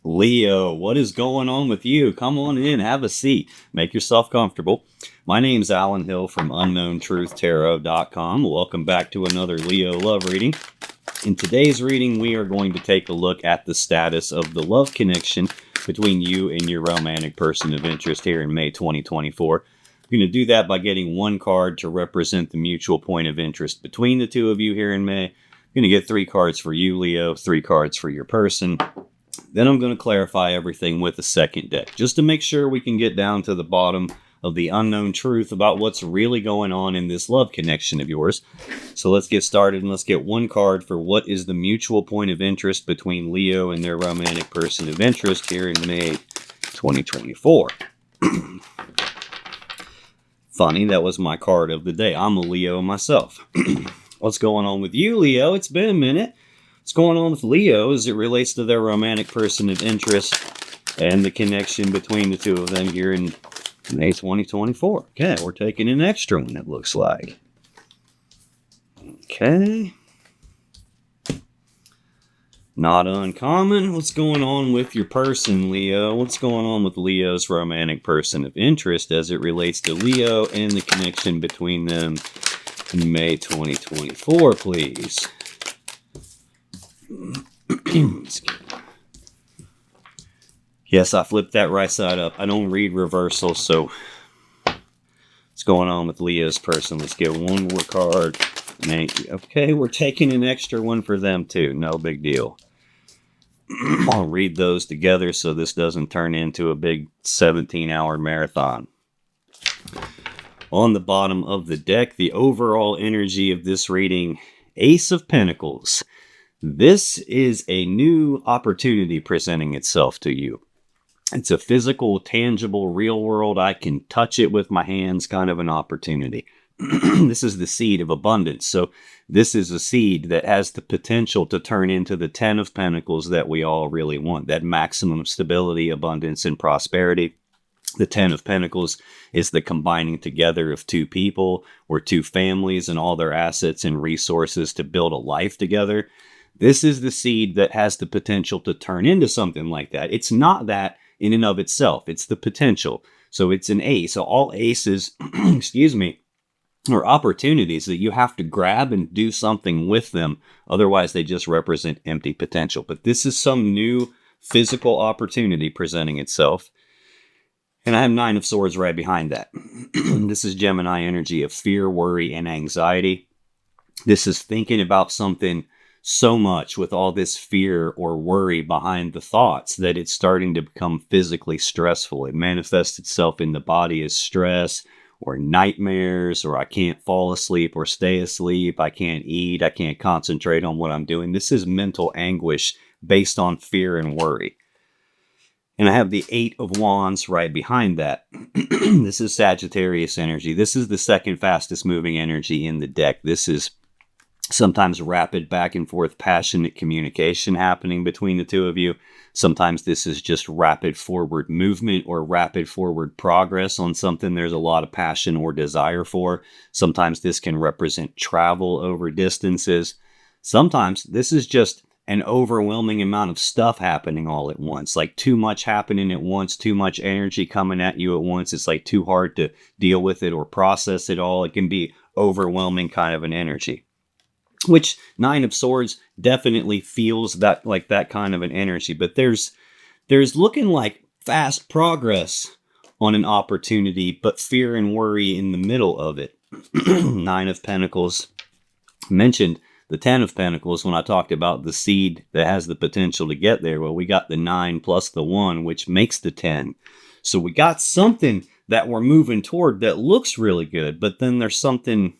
Leo, what is going on with you? Come on in, have a seat, make yourself comfortable. My name's Alan Hill from UnknownTruthTarot.com. Welcome back to another Leo love reading. In today's reading, we are going to take a look at the status of the love connection between you and your romantic person of interest here in May 2024. We're going to do that by getting one card to represent the mutual point of interest between the two of you here in May. You're going to get 3 cards for you, Leo, 3 cards for your person. Then I'm going to clarify everything with a second deck, just to make sure we can get down to the bottom of the unknown truth about what's really going on in this love connection of yours. So let's get started and let's get one card for what is the mutual point of interest between Leo and their romantic person of interest here in May 2024. Funny, that was my card of the day. I'm a Leo myself. What's going on with you, Leo? It's been a minute. What's going on with Leo as it relates to their romantic person of interest and the connection between the two of them here in May 2024. Okay, we're taking an extra one, it looks like. Okay. Not uncommon. What's going on with your person, Leo? What's going on with Leo's romantic person of interest as it relates to Leo and the connection between them in May 2024, please? Yes, I flipped that right side up. I don't read reversal, so what's going on with Leo's person? Let's get one more card. Okay, we're taking an extra one for them too. No big deal. I'll read those together so this doesn't turn into a big 17-hour marathon. On the bottom of the deck, the overall energy of this reading, Ace of Pentacles. This is a new opportunity presenting itself to you. It's a physical, tangible, real world, I can touch it with my hands kind of an opportunity. This is the seed of abundance. So this is a seed that has the potential to turn into the 10 of Pentacles that we all really want. That maximum stability, abundance, and prosperity. The 10 of Pentacles is the combining together of 2 people or 2 families and all their assets and resources to build a life together. This is the seed that has the potential to turn into something like that. It's not that in and of itself. It's the potential. So it's an ace. So all aces, excuse me, are opportunities that you have to grab and do something with them. Otherwise, they just represent empty potential. But this is some new physical opportunity presenting itself. And I have 9 of Swords right behind that. This is Gemini energy of fear, worry, and anxiety. This is thinking about something so much with all this fear or worry behind the thoughts that it's starting to become physically stressful. It manifests itself in the body as stress or nightmares, or I can't fall asleep or stay asleep. I can't eat. I can't concentrate on what I'm doing. This is mental anguish based on fear and worry. And I have the 8 of Wands right behind that. This is Sagittarius energy. This is the second fastest moving energy in the deck. This is sometimes rapid back and forth passionate communication happening between the two of you. Sometimes this is just rapid forward movement or rapid forward progress on something there's a lot of passion or desire for. Sometimes this can represent travel over distances. Sometimes this is just an overwhelming amount of stuff happening all at once, like too much happening at once, too much energy coming at you at once. It's like too hard to deal with it or process it all. It can be overwhelming kind of an energy. Which 9 of Swords definitely feels that like that kind of an energy. But there's looking like fast progress on an opportunity, but fear and worry in the middle of it. 9 of Pentacles. Mentioned the 10 of Pentacles when I talked about the seed that has the potential to get there. Well, we got the 9 plus the 1, which makes the 10. So we got something that we're moving toward that looks really good, but then there's something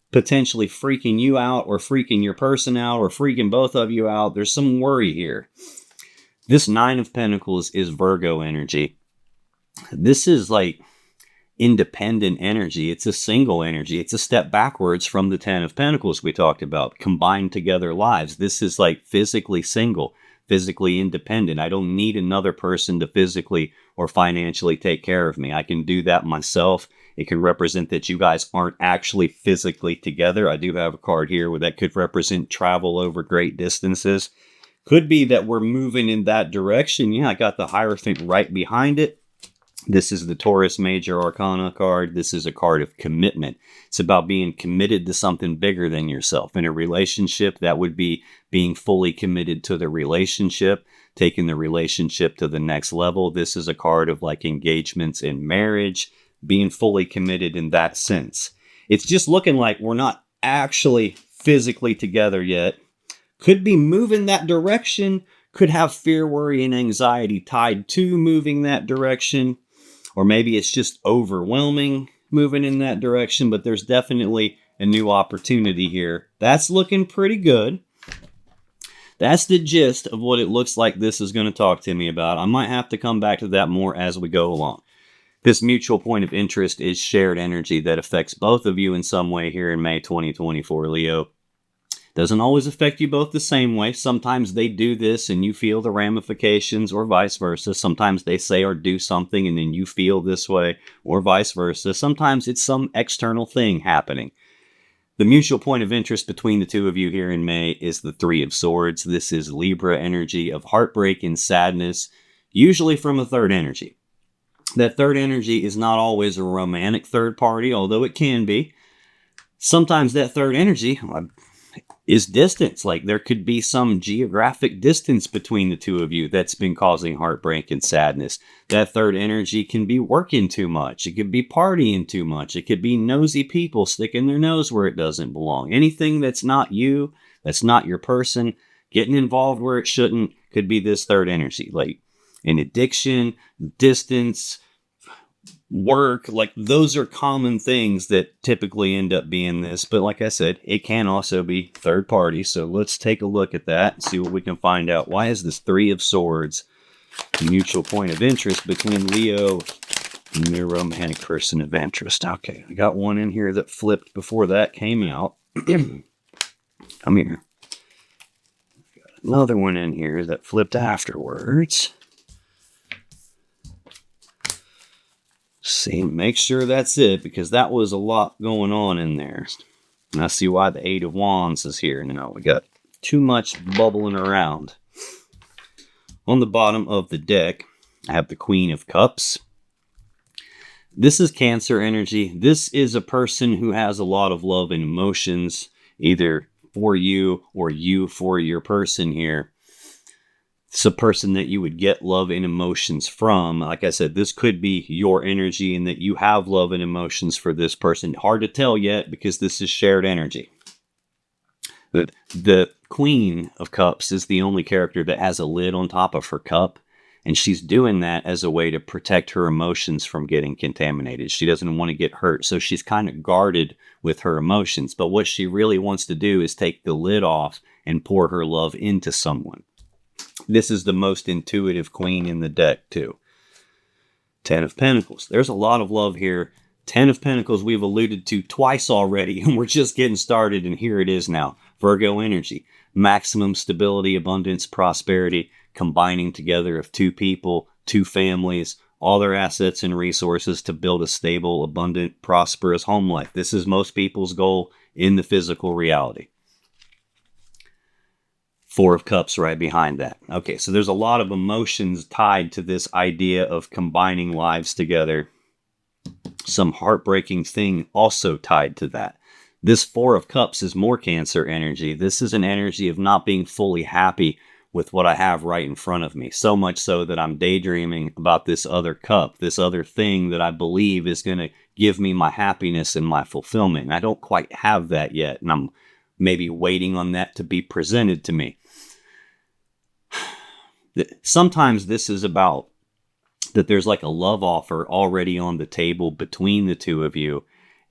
potentially freaking you out or freaking your person out or freaking both of you out. There's some worry here. This 9 of Pentacles is Virgo energy. This is like independent energy. It's a single energy. It's a step backwards from the 10 of Pentacles we talked about. Combined together lives. This is like physically single, physically independent. I don't need another person to physically or financially take care of me. I can do that myself. It can represent that you guys aren't actually physically together. I do have a card here where that could represent travel over great distances. Could be that we're moving in that direction. Yeah, I got the Hierophant right behind it. This is the Taurus Major Arcana card. This is a card of commitment. It's about being committed to something bigger than yourself. In a relationship, that would be being fully committed to the relationship, taking the relationship to the next level. This is a card of like engagements in marriage, being fully committed in that sense. It's just looking like we're not actually physically together yet. Could be moving that direction, could have fear, worry, and anxiety tied to moving that direction, or maybe it's just overwhelming moving in that direction, but there's definitely a new opportunity here. That's looking pretty good. That's the gist of what it looks like this is going to talk to me about. I might have to come back to that more as we go along. This mutual point of interest is shared energy that affects both of you in some way here in May 2024, Leo. Doesn't always affect you both the same way. Sometimes they do this and you feel the ramifications, or vice versa. Sometimes they say or do something and then you feel this way, or vice versa. Sometimes it's some external thing happening. The mutual point of interest between the two of you here in May is the Three of Swords. This is Libra energy of heartbreak and sadness, usually from a third energy. That third energy is not always a romantic third party, although it can be. Sometimes that third energy is distance. Like there could be some geographic distance between the two of you that's been causing heartbreak and sadness. That third energy can be working too much. It could be partying too much. It could be nosy people sticking their nose where it doesn't belong. Anything that's not you, that's not your person, getting involved where it shouldn't, could be this third energy. Like an addiction, distance, work, like those are common things that typically end up being this. But like I said, it can also be third party. So let's take a look at that and see what we can find out. Why is this Three of Swords mutual point of interest between Leo and their romantic person of interest? Okay, I got one in here that flipped before that came out. Come here. Got another one in here that flipped afterwards. See, make sure that's it, because that was a lot going on in there. And I see why the Eight of Wands is here. Now we got too much bubbling around. On the bottom of the deck, I have the Queen of Cups. This is Cancer energy. This is a person who has a lot of love and emotions, either for you or you for your person here. It's a person that you would get love and emotions from. Like I said, this could be your energy and that you have love and emotions for this person. Hard to tell yet because this is shared energy. The Queen of Cups is the only character that has a lid on top of her cup. And she's doing that as a way to protect her emotions from getting contaminated. She doesn't want to get hurt. So she's kind of guarded with her emotions. But what she really wants to do is take the lid off and pour her love into someone. This is the most intuitive queen in the deck, too. Ten of Pentacles. There's a lot of love here. Ten of Pentacles we've alluded to twice already, and we're just getting started, and here it is now. Virgo energy. Maximum stability, abundance, prosperity, combining together of two people, two families, all their assets and resources to build a stable, abundant, prosperous home life. This is most people's goal in the physical reality. Four of Cups right behind that. Okay, so there's a lot of emotions tied to this idea of combining lives together. Some heartbreaking thing also tied to that. This Four of Cups is more Cancer energy. This is an energy of not being fully happy with what I have right in front of me. So much so that I'm daydreaming about this other cup, this other thing that I believe is going to give me my happiness and my fulfillment. I don't quite have that yet, and I'm maybe waiting on that to be presented to me. Sometimes this is about that there's like a love offer already on the table between the two of you,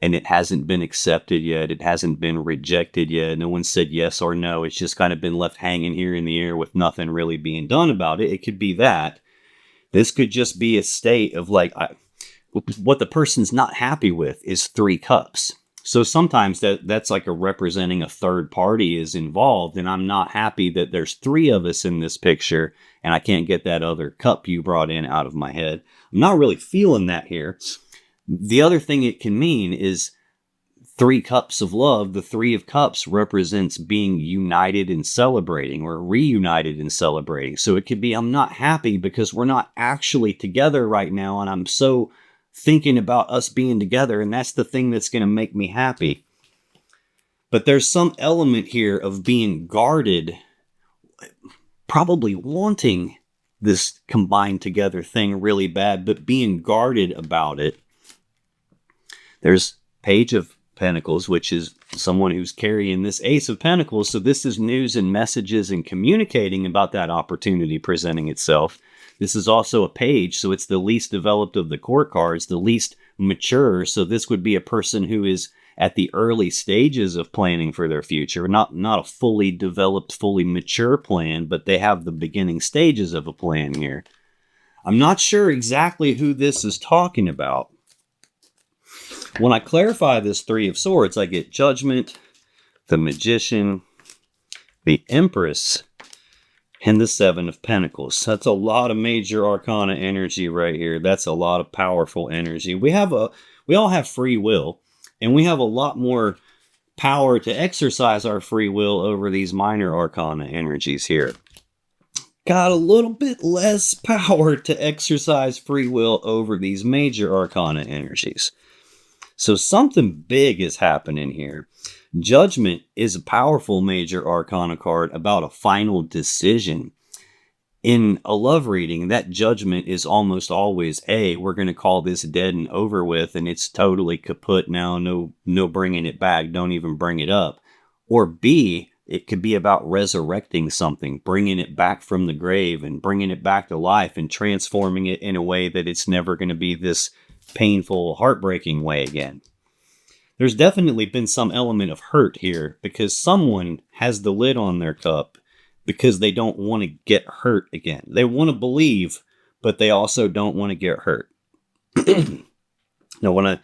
and it hasn't been accepted yet. It hasn't been rejected yet. No one said yes or no. It's just kind of been left hanging here in the air with nothing really being done about it. It could be that. This could just be a state of like, what the person's not happy with is Three Cups. So sometimes that's like a representing a third party is involved, and I'm not happy that there's three of us in this picture, and I can't get that other cup you brought in out of my head. I'm not really feeling that here. The other thing it can mean is Three cups of love, the Three of Cups represents being united and celebrating, or reunited and celebrating. So it could be, I'm not happy because we're not actually together right now, and I'm so thinking about us being together, and that's the thing that's going to make me happy. But there's some element here of being guarded, probably wanting this combined together thing really bad, but being guarded about it. There's Page of Pentacles, which is someone who's carrying this Ace of Pentacles. So this is news and messages and communicating about that opportunity presenting itself. This is also a page, so it's the least developed of the court cards, the least mature. So this would be a person who is at the early stages of planning for their future. Not a fully developed, fully mature plan, but they have the beginning stages of a plan here. I'm not sure exactly who this is talking about. When I clarify this Three of Swords, I get Judgment, the Magician, the Empress, and the Seven of Pentacles. That's a lot of major arcana energy right here. That's a lot of powerful energy. We all have free will, and we have a lot more power to exercise our free will over these minor arcana energies here. Got a little bit less power to exercise free will over these major arcana energies. So something big is happening here. Judgment is a powerful major arcana card about a final decision. In a love reading, that judgment is almost always, A, we're going to call this dead and over with, and it's totally kaput now, no bringing it back, don't even bring it up. Or B, it could be about resurrecting something, bringing it back from the grave and bringing it back to life and transforming it in a way that it's never going to be this painful, heartbreaking way again. There's definitely been some element of hurt here because someone has the lid on their cup because they don't want to get hurt again. They want to believe, but they also don't want to get hurt. Now,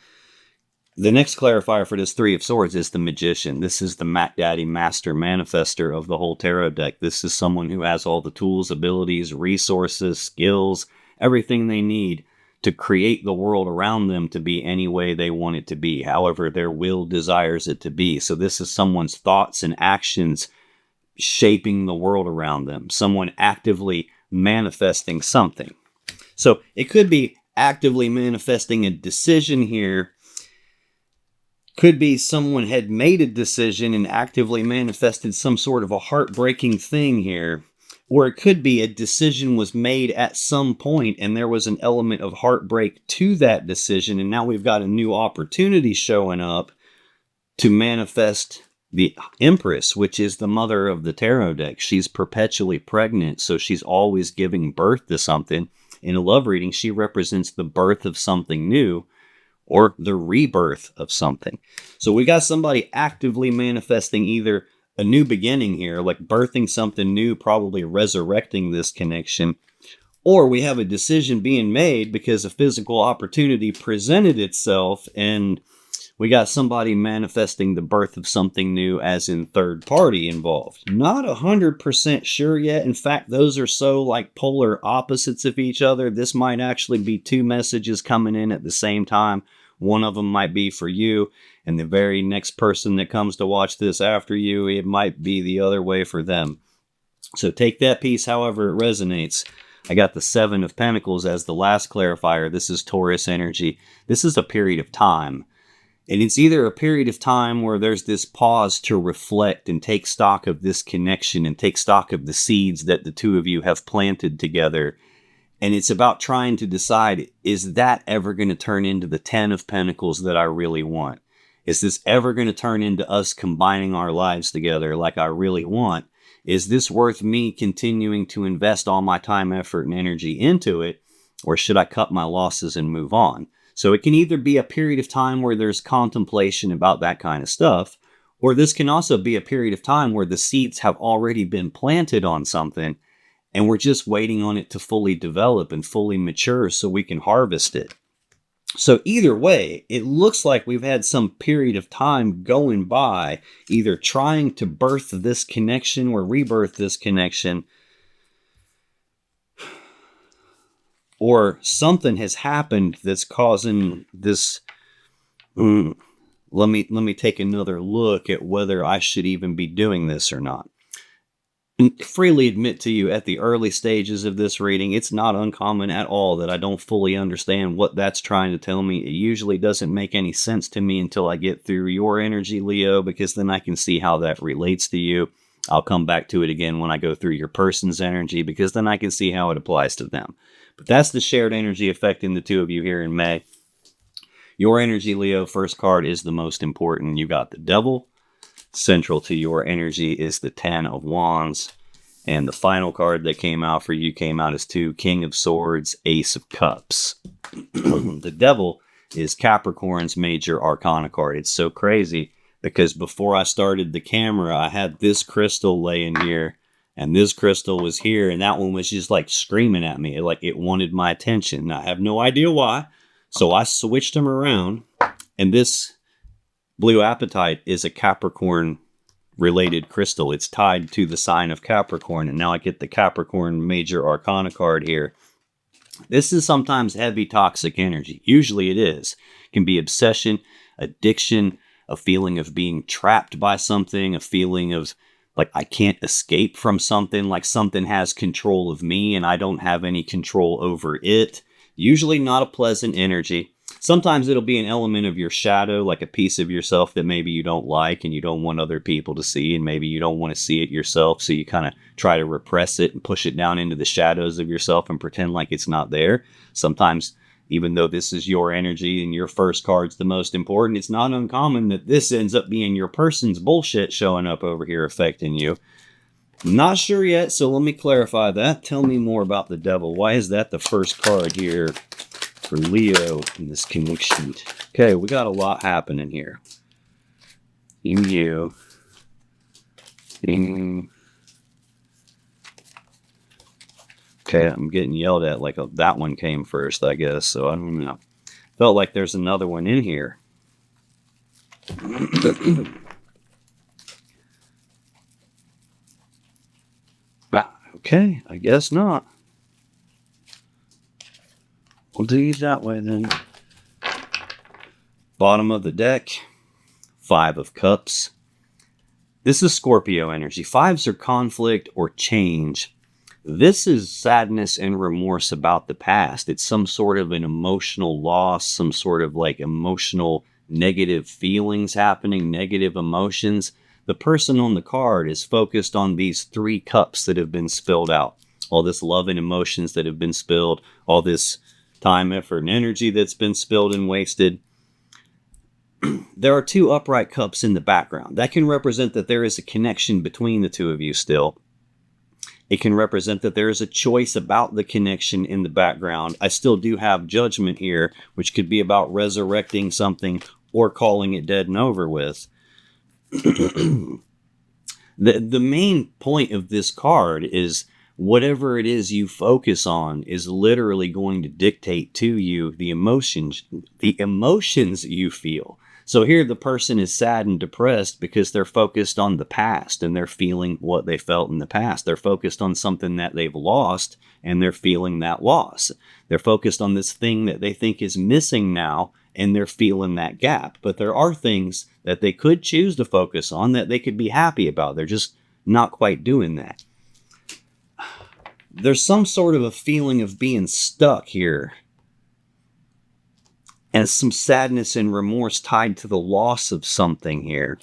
the next clarifier for this Three of Swords is the Magician. This is the Mac Daddy master manifester of the whole tarot deck. This is someone who has all the tools, abilities, resources, skills, everything they need to create the world around them to be any way they want it to be, however their will desires it to be. So this is someone's thoughts and actions shaping the world around them, someone actively manifesting something. So it could be actively manifesting a decision here. Could be someone had made a decision and actively manifested some sort of a heartbreaking thing here. Or it could be a decision was made at some point and there was an element of heartbreak to that decision. And now we've got a new opportunity showing up to manifest the Empress, which is the mother of the tarot deck. She's perpetually pregnant, so she's always giving birth to something. In a love reading, she represents the birth of something new or the rebirth of something. So we got somebody actively manifesting either a new beginning here, like birthing something new, probably resurrecting this connection, or we have a decision being made because a physical opportunity presented itself and we got somebody manifesting the birth of something new, as in third party involved. Not 100% sure yet. In fact, those are so like polar opposites of each other. This might actually be two messages coming in at the same time. One of them might be for you, and the very next person that comes to watch this after you, it might be the other way for them. So take that piece however it resonates. I got the Seven of Pentacles as the last clarifier. This is Taurus energy. This is a period of time. And it's either a period of time where there's this pause to reflect and take stock of this connection and take stock of the seeds that the two of you have planted together. And it's about trying to decide, is that ever going to turn into the 10 of Pentacles that I really want? Is this ever going to turn into us combining our lives together like I really want? Is this worth me continuing to invest all my time, effort, and energy into it? Or should I cut my losses and move on? So it can either be a period of time where there's contemplation about that kind of stuff, or this can also be a period of time where the seeds have already been planted on something, and we're just waiting on it to fully develop and fully mature so we can harvest it. So either way, it looks like we've had some period of time going by, either trying to birth this connection or rebirth this connection, or something has happened that's causing this let me take another look at whether I should even be doing this or not. And freely admit to you, at the early stages of this reading, it's not uncommon at all that I don't fully understand what that's trying to tell me. It usually doesn't make any sense to me until I get through your energy, Leo, because then I can see how that relates to you. I'll come back to it again when I go through your person's energy, because then I can see how it applies to them. But that's the shared energy affecting the two of you here in May. Your energy, Leo, first card is the most important. You got the Devil. Central to your energy is the Ten of Wands. And the final card that came out for you came out as 2, King of Swords, Ace of Cups. The Devil is Capricorn's major arcana card. It's so crazy because before I started the camera, I had this crystal laying here, and this crystal was here, and that one was just like screaming at me. Like it wanted my attention. I have no idea why. So I switched them around, and this Blue Apatite is a Capricorn related crystal. It's tied to the sign of Capricorn, and now I get the Capricorn major arcana card here. This is sometimes heavy toxic energy. Usually it is. It can be obsession, addiction, a feeling of being trapped by something, a feeling of like I can't escape from something, like something has control of me and I don't have any control over it. Usually not a pleasant energy. Sometimes it'll be an element of your shadow, like a piece of yourself that maybe you don't like and you don't want other people to see, and maybe you don't want to see it yourself, so you kind of try to repress it and push it down into the shadows of yourself and pretend like it's not there. Sometimes, even though this is your energy and your first card's the most important, it's not uncommon that this ends up being your person's bullshit showing up over here affecting you. Not sure yet, so let me clarify that. Tell me more about the Devil. Why is that the first card here for Leo in this connection sheet? Okay, we got a lot happening here. You. Okay, I'm getting yelled at like that one came first, I guess, so I don't know. Felt like there's another one in here. Okay, I guess not. We'll do it that way then. Bottom of the deck, 5 of Cups. This is Scorpio energy. 5s are conflict or change. This is sadness and remorse about the past. It's some sort of an emotional loss, some sort of like emotional negative feelings happening, negative emotions. The person on the card is focused on these 3 cups that have been spilled out. All this love and emotions that have been spilled, all this time, effort, and energy that's been spilled and wasted. There are 2 upright cups in the background. That can represent that there is a connection between the two of you still. It can represent that there is a choice about the connection in the background. I still do have Judgment here, which could be about resurrecting something or calling it dead and over with. The main point of this card is whatever it is you focus on is literally going to dictate to you the emotions you feel. So here the person is sad and depressed because they're focused on the past and they're feeling what they felt in the past. They're focused on something that they've lost and they're feeling that loss. They're focused on this thing that they think is missing now and they're feeling that gap. But there are things that they could choose to focus on that they could be happy about. They're just not quite doing that. There's some sort of a feeling of being stuck here. And some sadness and remorse tied to the loss of something here.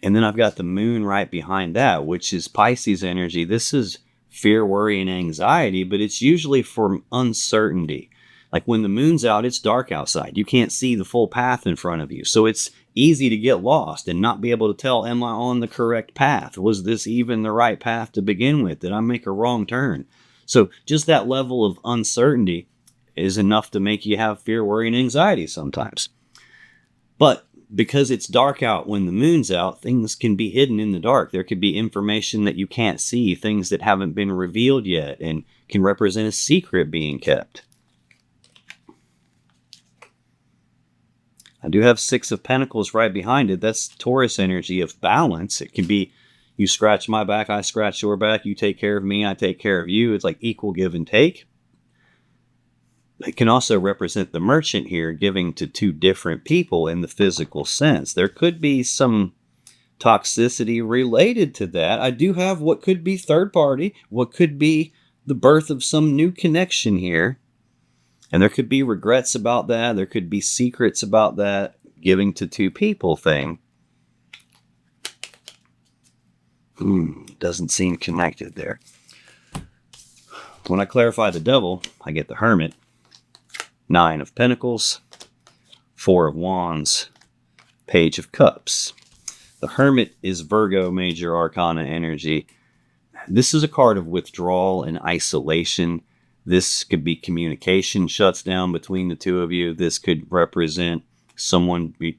And then I've got the Moon right behind that, which is Pisces energy. This is fear, worry, and anxiety, but it's usually from uncertainty. Like when the moon's out, it's dark outside. You can't see the full path in front of you. So it's easy to get lost and not be able to tell, am I on the correct path? Was this even the right path to begin with? Did I make a wrong turn? So just that level of uncertainty is enough to make you have fear, worry, and anxiety sometimes. But because it's dark out when the moon's out, things can be hidden in the dark. There could be information that you can't see, things that haven't been revealed yet, and can represent a secret being kept. I do have 6 of Pentacles right behind it. That's Taurus energy of balance. It can be you scratch my back, I scratch your back, you take care of me, I take care of you. It's like equal give and take. It can also represent the merchant here giving to two different people in the physical sense. There could be some toxicity related to that. I do have what could be third party, what could be the birth of some new connection here. And there could be regrets about that. There could be secrets about that giving to two people thing. Doesn't seem connected there. When I clarify the devil, I get the Hermit, 9 of Pentacles, 4 of Wands, Page of Cups. The Hermit is Virgo Major Arcana energy. This is a card of withdrawal and isolation. This could be communication shuts down between the two of you. This could represent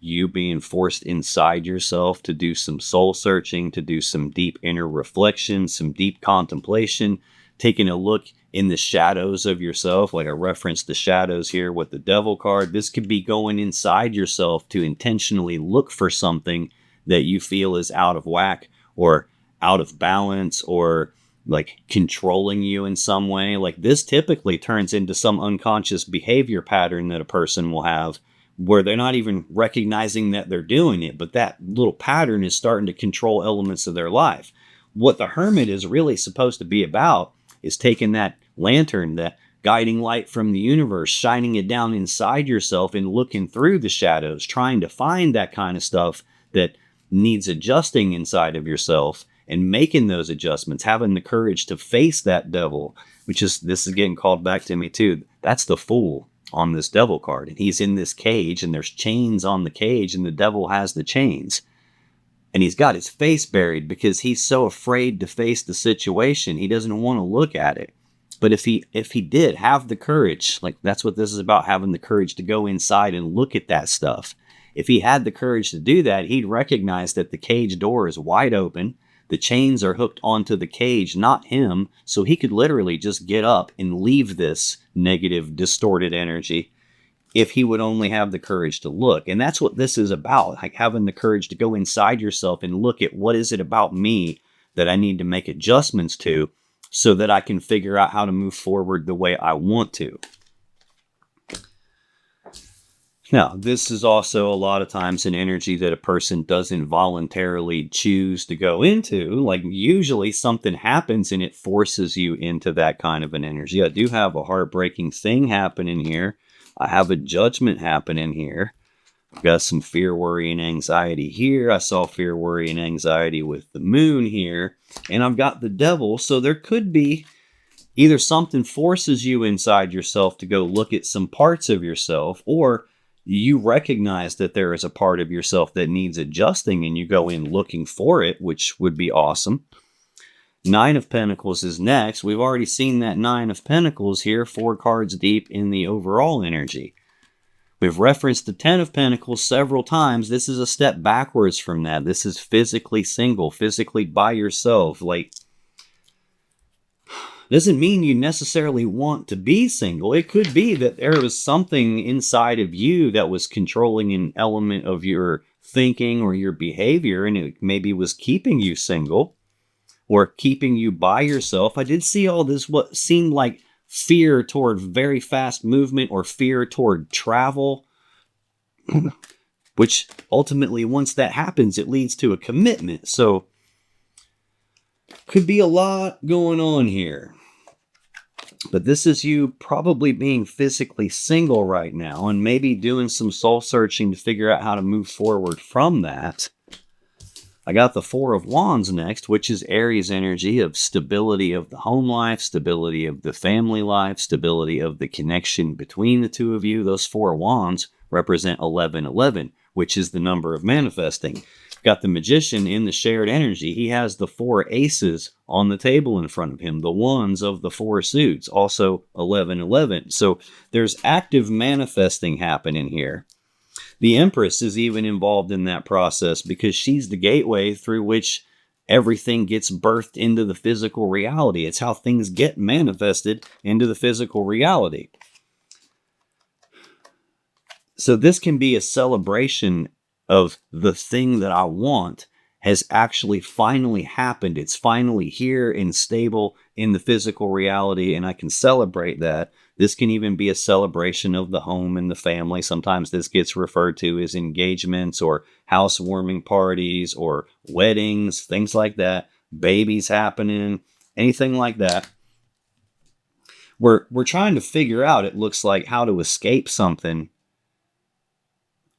you being forced inside yourself to do some soul searching, to do some deep inner reflection, some deep contemplation, taking a look in the shadows of yourself, like I referenced the shadows here with the Devil card. This could be going inside yourself to intentionally look for something that you feel is out of whack or out of balance or like controlling you in some way. Like this typically turns into some unconscious behavior pattern that a person will have where they're not even recognizing that they're doing it, but that little pattern is starting to control elements of their life. What the Hermit is really supposed to be about is taking that lantern, that guiding light from the universe, shining it down inside yourself and looking through the shadows, trying to find that kind of stuff that needs adjusting inside of yourself and making those adjustments, having the courage to face that devil, this is getting called back to me too. That's the Fool on this Devil card. And he's in this cage and there's chains on the cage and the devil has the chains. And he's got his face buried because he's so afraid to face the situation. He doesn't want to look at it. But if he did have the courage, like that's what this is about, having the courage to go inside and look at that stuff. If he had the courage to do that, he'd recognize that the cage door is wide open. The chains are hooked onto the cage, not him. So he could literally just get up and leave this negative, distorted energy if he would only have the courage to look. And that's what this is about, like having the courage to go inside yourself and look at what is it about me that I need to make adjustments to so that I can figure out how to move forward the way I want to. Now, this is also a lot of times an energy that a person doesn't voluntarily choose to go into. Like usually something happens and it forces you into that kind of an energy. I do have a heartbreaking thing happening here. I have a judgment happening here. I've got some fear, worry, and anxiety here. I saw fear, worry, and anxiety with the moon here. And I've got the devil. So there could be either something forces you inside yourself to go look at some parts of yourself, or you recognize that there is a part of yourself that needs adjusting and you go in looking for it, which would be awesome. 9 of Pentacles is next. We've already seen that 9 of Pentacles here, 4 cards deep in the overall energy. We've referenced the 10 of Pentacles several times. This is a step backwards from that. This is physically single, physically by yourself. Like, doesn't mean you necessarily want to be single. It could be that there was something inside of you that was controlling an element of your thinking or your behavior, and it maybe was keeping you single or keeping you by yourself. I did see all this, what seemed like fear toward very fast movement or fear toward travel, which ultimately, once that happens, it leads to a commitment. So could be a lot going on here. But this is you probably being physically single right now and maybe doing some soul searching to figure out how to move forward from that. I got the 4 of Wands next, which is Aries energy of stability of the home life, stability of the family life, stability of the connection between the two of you. Those 4 Wands represent 1111, which is the number of manifesting. Got the Magician in the shared energy. He has the 4 aces on the table in front of him, the ones of the 4 suits, also 1111. So there's active manifesting happening here. The Empress is even involved in that process because she's the gateway through which everything gets birthed into the physical reality. It's how things get manifested into the physical reality. So this can be a celebration of the thing that I want has actually finally happened. It's finally here and stable in the physical reality, and I can celebrate that. This can even be a celebration of the home and the family. Sometimes this gets referred to as engagements or housewarming parties or weddings, things like that, babies happening, anything like that. We're trying to figure out, it looks like, how to escape something.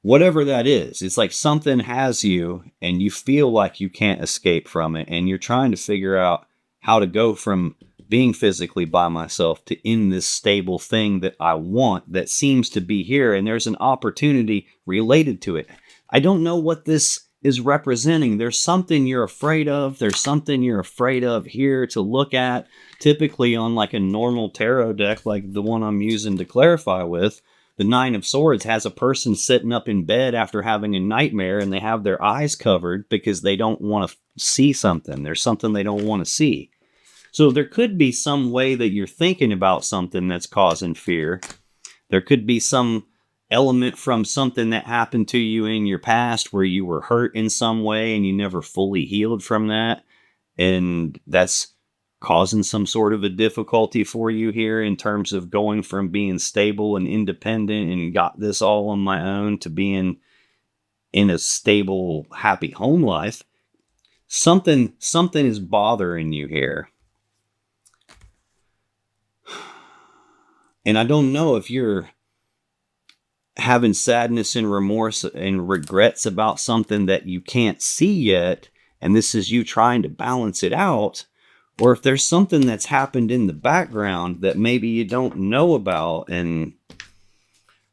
Whatever that is, it's like something has you and you feel like you can't escape from it. And you're trying to figure out how to go from being physically by myself to in this stable thing that I want that seems to be here. And there's an opportunity related to it. I don't know what this is representing. There's something you're afraid of. There's something you're afraid of here to look at. Typically on like a normal tarot deck, like the one I'm using to clarify with, the Nine of Swords has a person sitting up in bed after having a nightmare and they have their eyes covered because they don't want to see something. There's something they don't want to see. So there could be some way that you're thinking about something that's causing fear. There could be some element from something that happened to you in your past where you were hurt in some way and you never fully healed from that. And that's causing some sort of a difficulty for you here in terms of going from being stable and independent and got this all on my own to being in a stable, happy home life. Something is bothering you here. And I don't know if you're having sadness and remorse and regrets about something that you can't see yet, and this is you trying to balance it out, or if there's something that's happened in the background that maybe you don't know about. And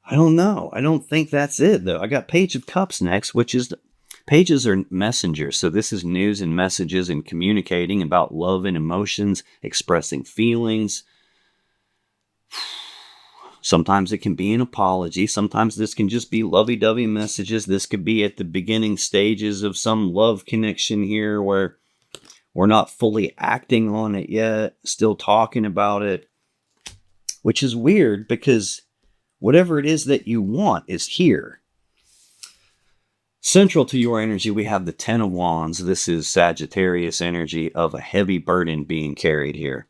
I don't know. I don't think that's it, though. I got Page of Cups next, which is pages are messengers. So this is news and messages and communicating about love and emotions, expressing feelings. Sometimes it can be an apology. Sometimes this can just be lovey-dovey messages. This could be at the beginning stages of some love connection here where we're not fully acting on it yet, still talking about it, which is weird because whatever it is that you want is here. Central to your energy, we have the Ten of Wands. This is Sagittarius energy of a heavy burden being carried here.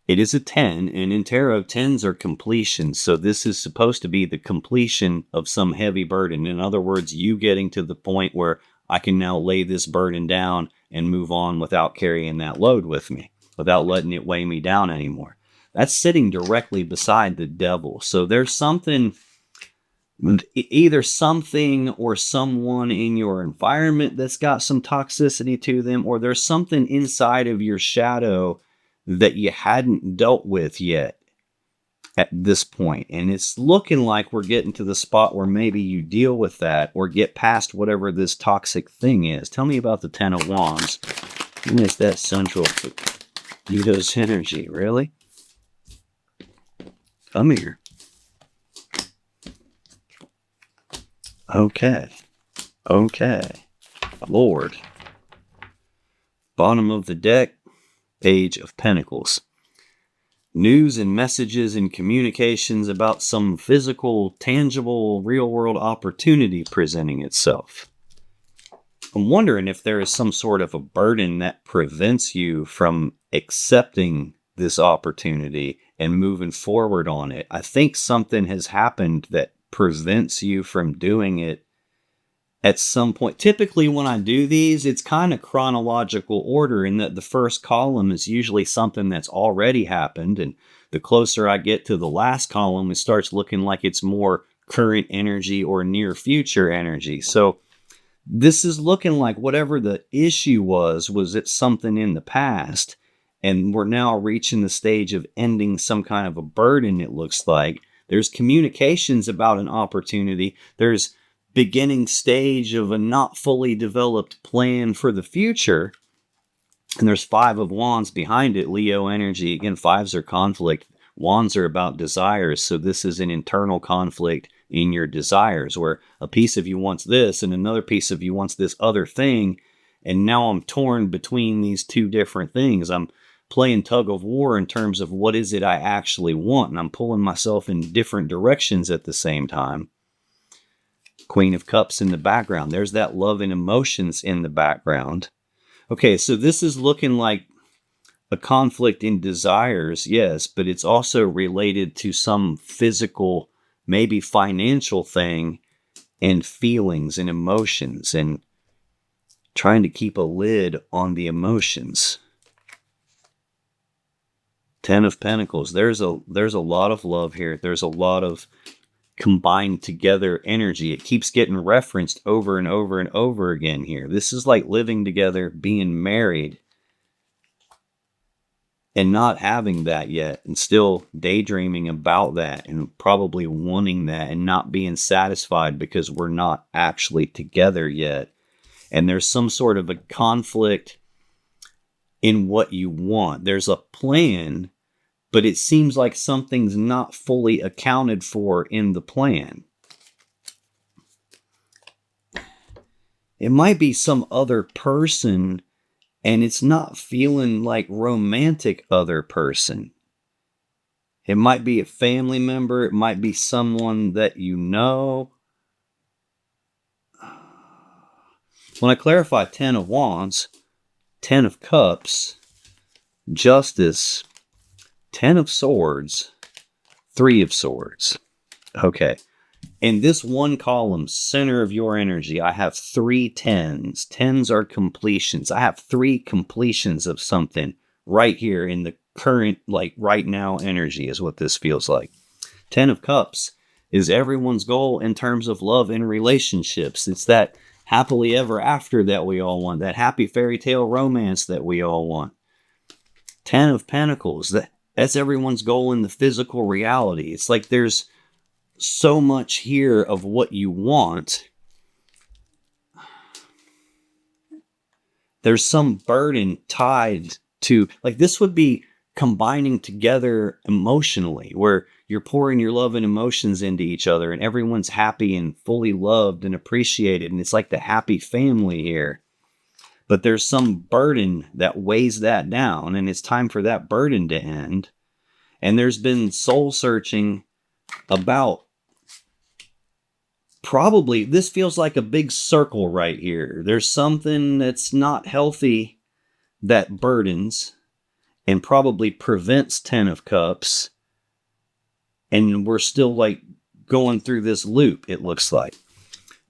It is a 10, and in tarot, 10s are completion. So this is supposed to be the completion of some heavy burden. In other words, you getting to the point where I can now lay this burden down and move on without carrying that load with me, without letting it weigh me down anymore. That's sitting directly beside the Devil. So there's something, either something or someone in your environment that's got some toxicity to them, or there's something inside of your shadow that you hadn't dealt with yet at this point. And it's looking like we're getting to the spot where maybe you deal with that or get past whatever this toxic thing is. Tell me about the Ten of Wands. And it's that central for Yudo's energy. Really? Come here. Okay. Lord. Bottom of the deck, Page of Pentacles. News and messages and communications about some physical, tangible, real-world opportunity presenting itself. I'm wondering if there is some sort of a burden that prevents you from accepting this opportunity and moving forward on it. I think something has happened that prevents you from doing it at some point. Typically when I do these, it's kind of chronological order in that the first column is usually something that's already happened. And the closer I get to the last column, it starts looking like it's more current energy or near future energy. So this is looking like whatever the issue was it something in the past. And we're now reaching the stage of ending some kind of a burden, it looks like. There's communications about an opportunity. There's beginning stage of a not fully developed plan for the future. And there's Five of Wands behind it, Leo energy. Again, fives are conflict. Wands are about desires. So this is an internal conflict in your desires where a piece of you wants this and another piece of you wants this other thing. And now I'm torn between these two different things. I'm playing tug of war in terms of what is it I actually want. And I'm pulling myself in different directions at the same time. Queen of Cups in the background. There's that love and emotions in the background. Okay, so this is looking like a conflict in desires, yes, but it's also related to some physical, maybe financial thing, and feelings and emotions, and trying to keep a lid on the emotions. Ten of Pentacles. There's a lot of love here. There's a lot of combined together energy. It keeps getting referenced over and over and over again here. This is like living together, being married, and not having that yet, and still daydreaming about that, and probably wanting that, and not being satisfied because we're not actually together yet. And there's some sort of a conflict in what you want. There's a plan, but it seems like something's not fully accounted for in the plan. It might be some other person, and it's not feeling like romantic other person. It might be a family member. It might be someone that you know. When I clarify 10 of Wands, 10 of Cups, Justice, 10 of Swords, 3 of Swords. Okay. In this one column, center of your energy, I have 3 tens. Tens are completions. I have 3 completions of something right here in the current, like right now energy is what this feels like. 10 of Cups is everyone's goal in terms of love and relationships. It's that happily ever after that we all want, that happy fairy tale romance that we all want. 10 of Pentacles, that's everyone's goal in the physical reality. It's like there's so much here of what you want. There's some burden tied to, like, this would be combining together emotionally, where you're pouring your love and emotions into each other, and everyone's happy and fully loved and appreciated, and it's like the happy family here. But there's some burden that weighs that down, and it's time for that burden to end. And there's been soul searching about, probably, this feels like a big circle right here. There's something that's not healthy that burdens and probably prevents 10 of Cups. And we're still like going through this loop, it looks like.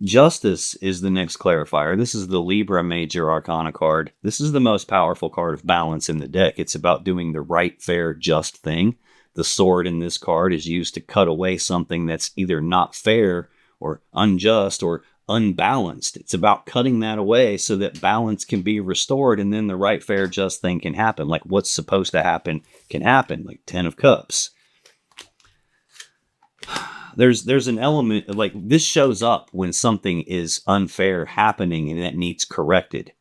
Justice is the next clarifier. This is the Libra Major Arcana card. This is the most powerful card of balance in the deck. It's about doing the right, fair, just thing. The sword in this card is used to cut away something that's either not fair or unjust or unbalanced. It's about cutting that away so that balance can be restored, and then the right, fair, just thing can happen. Like what's supposed to happen can happen, like 10 of Cups. There's an element, like this shows up when something is unfair happening and that needs corrected.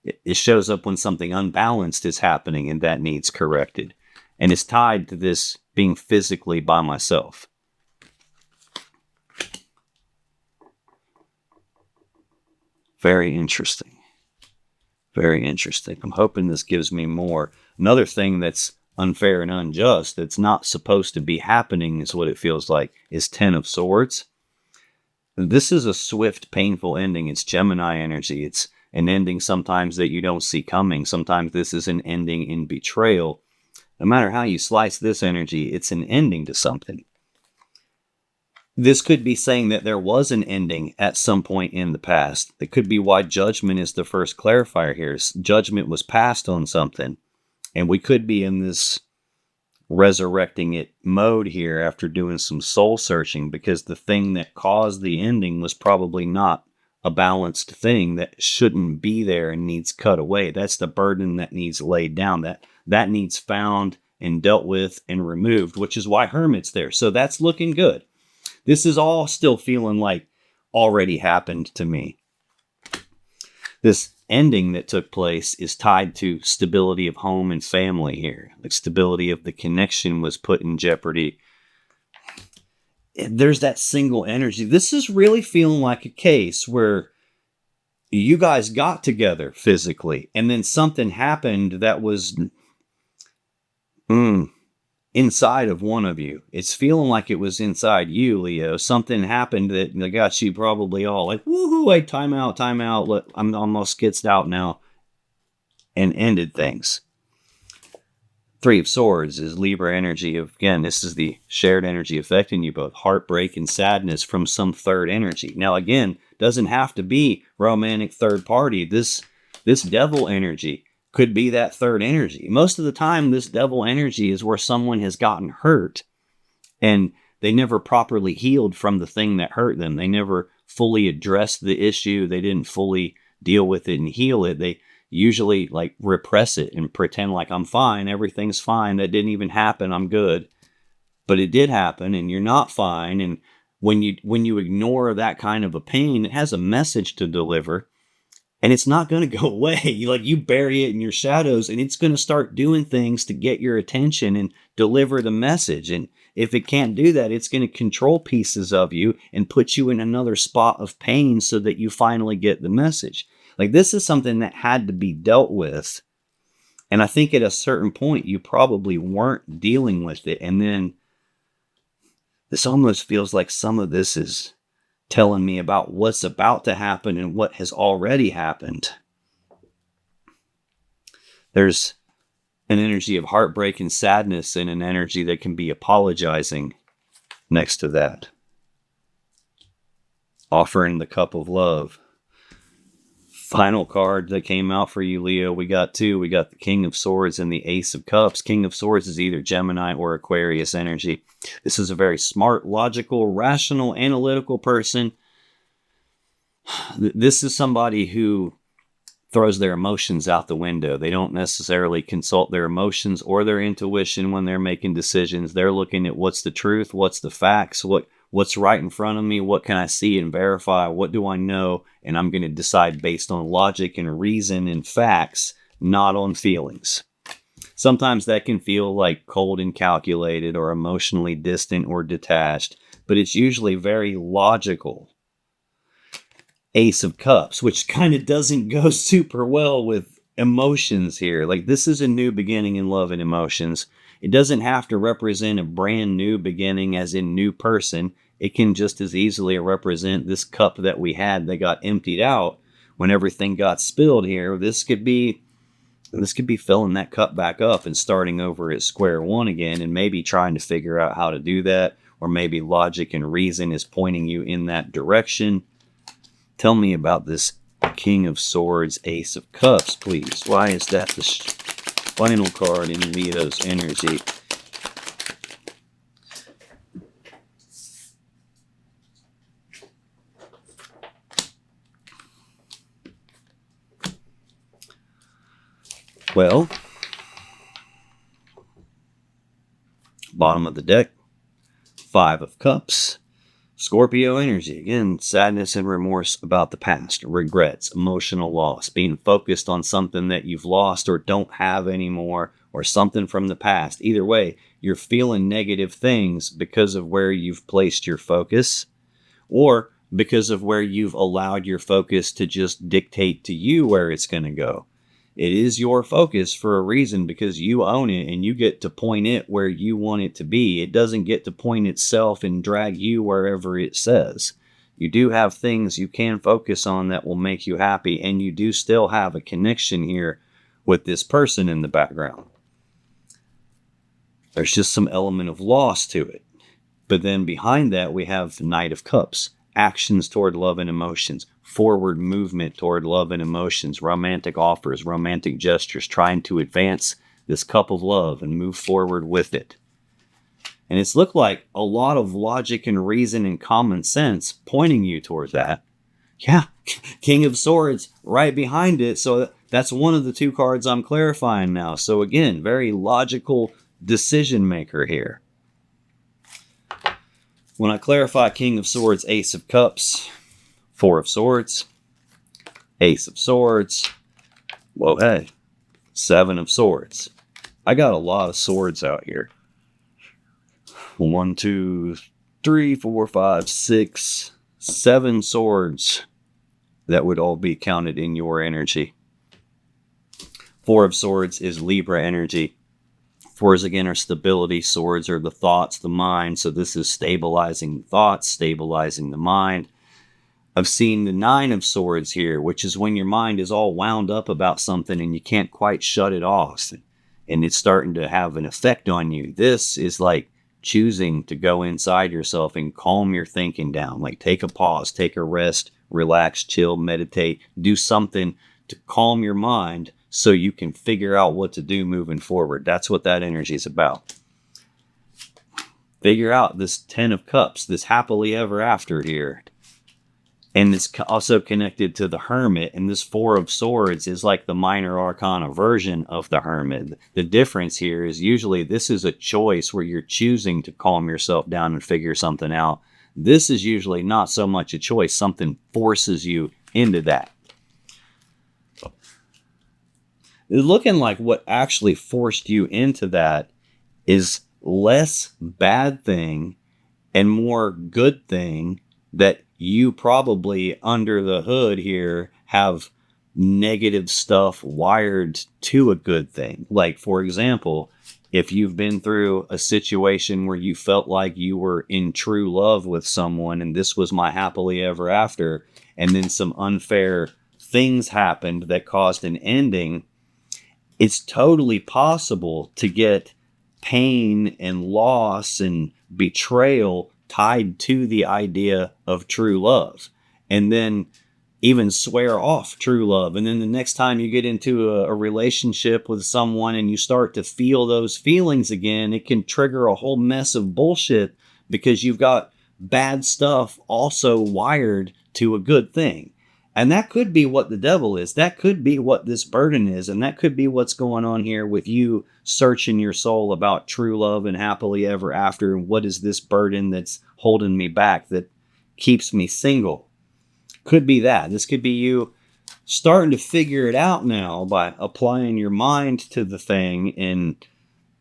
It shows up when something unbalanced is happening and that needs corrected. And it's tied to this being physically by myself. Very interesting. Very interesting. I'm hoping this gives me more. Another thing that's unfair and unjust, that's not supposed to be happening, is what it feels like, is 10 of Swords. This is a swift, painful ending. It's Gemini energy. It's an ending sometimes that you don't see coming. Sometimes this is an ending in betrayal. No matter how you slice this energy, it's an ending to something. This could be saying that there was an ending at some point in the past. That could be why Judgment is the first clarifier here. Judgment was passed on something. And we could be in this resurrecting it mode here after doing some soul searching, because the thing that caused the ending was probably not a balanced thing that shouldn't be there and needs cut away. That's the burden that needs laid down. That needs found and dealt with and removed, which is why Hermit's there. So that's looking good. This is all still feeling like already happened to me. This ending that took place is tied to stability of home and family here. Like stability of the connection was put in jeopardy. There's that single energy. This is really feeling like a case where you guys got together physically and then something happened that was inside of one of you. It's feeling like it was inside you, Leo. Something happened that got you probably all like, woohoo, like time out, look, I'm almost skitzed out now, and ended things. Three of Swords is Libra energy. Again, this is the shared energy affecting you both. Heartbreak and sadness from some third energy. Now, again, doesn't have to be romantic third party. This devil energy could be that third energy. Most of the time, this devil energy is where someone has gotten hurt and they never properly healed from the thing that hurt them. They never fully addressed the issue. They didn't fully deal with it and heal it. They usually like repress it and pretend like I'm fine, everything's fine, that didn't even happen, I'm good. But it did happen and you're not fine. And when you ignore that kind of a pain, it has a message to deliver and it's not going to go away. You bury it in your shadows and it's going to start doing things to get your attention and deliver the message. And if it can't do that, it's going to control pieces of you and put you in another spot of pain so that you finally get the message. This is something that had to be dealt with. And I think at a certain point, you probably weren't dealing with it. And then this almost feels like some of this is telling me about what's about to happen and what has already happened. There's an energy of heartbreak and sadness and an energy that can be apologizing next to that. Offering the cup of love. Final card that came out for you, Leo, we got two. We got the King of Swords and the Ace of Cups. King of Swords is either Gemini or Aquarius energy. This is a very smart, logical, rational, analytical person. This is somebody who throws their emotions out the window. They don't necessarily consult their emotions or their intuition when they're making decisions. They're looking at what's the truth, what's the facts, what's right in front of me, what can I see and verify, what do I know, and I'm going to decide based on logic and reason and facts, not on feelings. Sometimes that can feel like cold and calculated or emotionally distant or detached, but it's usually very logical. Ace of Cups, which kind of doesn't go super well with emotions here. This is a new beginning in love and emotions. It doesn't have to represent a brand new beginning as in new person. It can just as easily represent this cup that we had that got emptied out when everything got spilled here. This could be filling that cup back up and starting over at square one again and maybe trying to figure out how to do that, or maybe logic and reason is pointing you in that direction. Tell me about this King of Swords, Ace of Cups, please. Why is that the final card in Leo's energy? Well, bottom of the deck, Five of Cups, Scorpio energy. Again, sadness and remorse about the past, regrets, emotional loss, being focused on something that you've lost or don't have anymore, or something from the past. Either way, you're feeling negative things because of where you've placed your focus, or because of where you've allowed your focus to just dictate to you where it's going to go. It is your focus for a reason because you own it and you get to point it where you want it to be. It doesn't get to point itself and drag you wherever it says. You do have things you can focus on that will make you happy, and you do still have a connection here with this person in the background. There's just some element of loss to it. But then behind that, we have the Knight of Cups. Actions toward love and emotions, forward movement toward love and emotions, romantic offers, romantic gestures, trying to advance this cup of love and move forward with it. And it's looked like a lot of logic and reason and common sense pointing you towards that. Yeah, King of Swords right behind it. So that's one of the two cards I'm clarifying now. So again, very logical decision maker here. When I clarify King of Swords, Ace of Cups, Four of Swords, Ace of Swords, whoa, hey, Seven of Swords. I got a lot of swords out here. 1, 2, 3, 4, 5, 6, 7 swords that would all be counted in your energy. Four of Swords is Libra energy. Fours again are stability. Swords are the thoughts, the mind. So this is stabilizing thoughts, stabilizing the mind. I've seen the Nine of Swords here, which is when your mind is all wound up about something and you can't quite shut it off. And it's starting to have an effect on you. This is like choosing to go inside yourself and calm your thinking down. Like take a pause, take a rest, relax, chill, meditate, do something to calm your mind so you can figure out what to do moving forward. That's what that energy is about. Figure out this 10 of Cups, this happily ever after here. And it's also connected to the Hermit. And this Four of Swords is like the minor arcana version of the Hermit. The difference here is usually this is a choice where you're choosing to calm yourself down and figure something out. This is usually not so much a choice. Something forces you into that. It's looking like what actually forced you into that is less bad thing and more good thing that you probably under the hood here have negative stuff wired to a good thing. Like, for example, if you've been through a situation where you felt like you were in true love with someone and this was my happily ever after, and then some unfair things happened that caused an ending, it's totally possible to get pain and loss and betrayal tied to the idea of true love, and then even swear off true love. And then the next time you get into a relationship with someone and you start to feel those feelings again, it can trigger a whole mess of bullshit because you've got bad stuff also wired to a good thing. And that could be what the devil is. That could be what this burden is. And that could be what's going on here with you searching your soul about true love and happily ever after. And what is this burden that's holding me back, that keeps me single? Could be that. This could be you starting to figure it out now by applying your mind to the thing and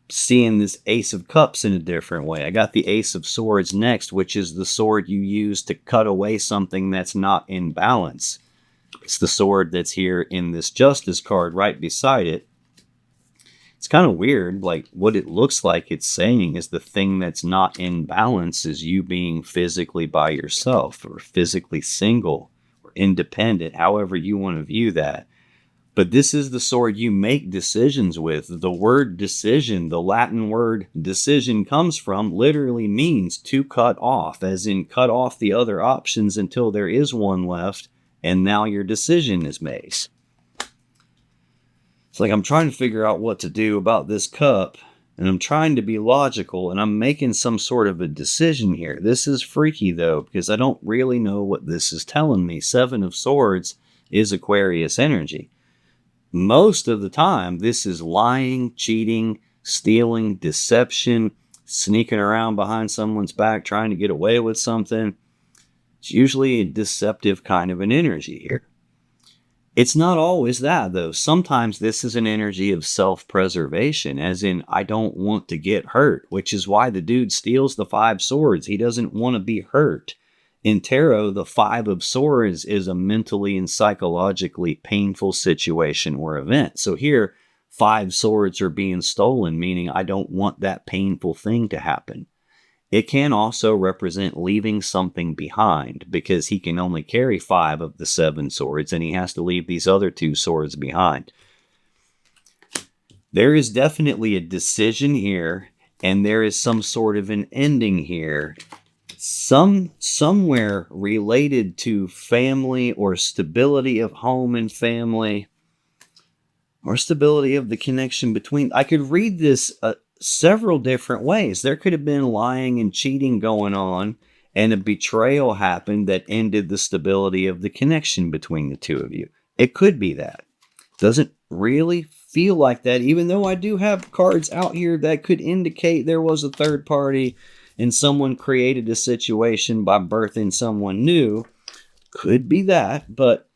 seeing this Ace of Cups in a different way. I got the Ace of Swords next, which is the sword you use to cut away something that's not in balance. It's the sword that's here in this Justice card right beside it. It's kind of weird, like what it looks like it's saying is the thing that's not in balance is you being physically by yourself or physically single or independent, however you want to view that. But this is the sword you make decisions with. The word decision, the Latin word decision comes from, literally means to cut off, as in cut off the other options until there is one left, and now your decision is made. It's like I'm trying to figure out what to do about this cup, and I'm trying to be logical, and I'm making some sort of a decision here. This is freaky, though, because I don't really know what this is telling me. Seven of Swords is Aquarius energy. Most of the time, this is lying, cheating, stealing, deception, sneaking around behind someone's back, trying to get away with something. It's usually a deceptive kind of an energy here. It's not always that, though. Sometimes this is an energy of self-preservation, as in, I don't want to get hurt, which is why the dude steals the Five Swords. He doesn't want to be hurt. In tarot, the Five of Swords is a mentally and psychologically painful situation or event. So here, Five Swords are being stolen, meaning I don't want that painful thing to happen. It can also represent leaving something behind, because he can only carry 5 of the 7 swords, and he has to leave these other 2 swords behind. There is definitely a decision here, and there is some sort of an ending here. Somewhere related to family or stability of home and family, or stability of the connection between. I could read this several different ways. There could have been lying and cheating going on, and a betrayal happened that ended the stability of the connection between the two of you. It could be that. Doesn't really feel like that, even though I do have cards out here that could indicate there was a third party and someone created a situation by birthing someone new. Could be that, but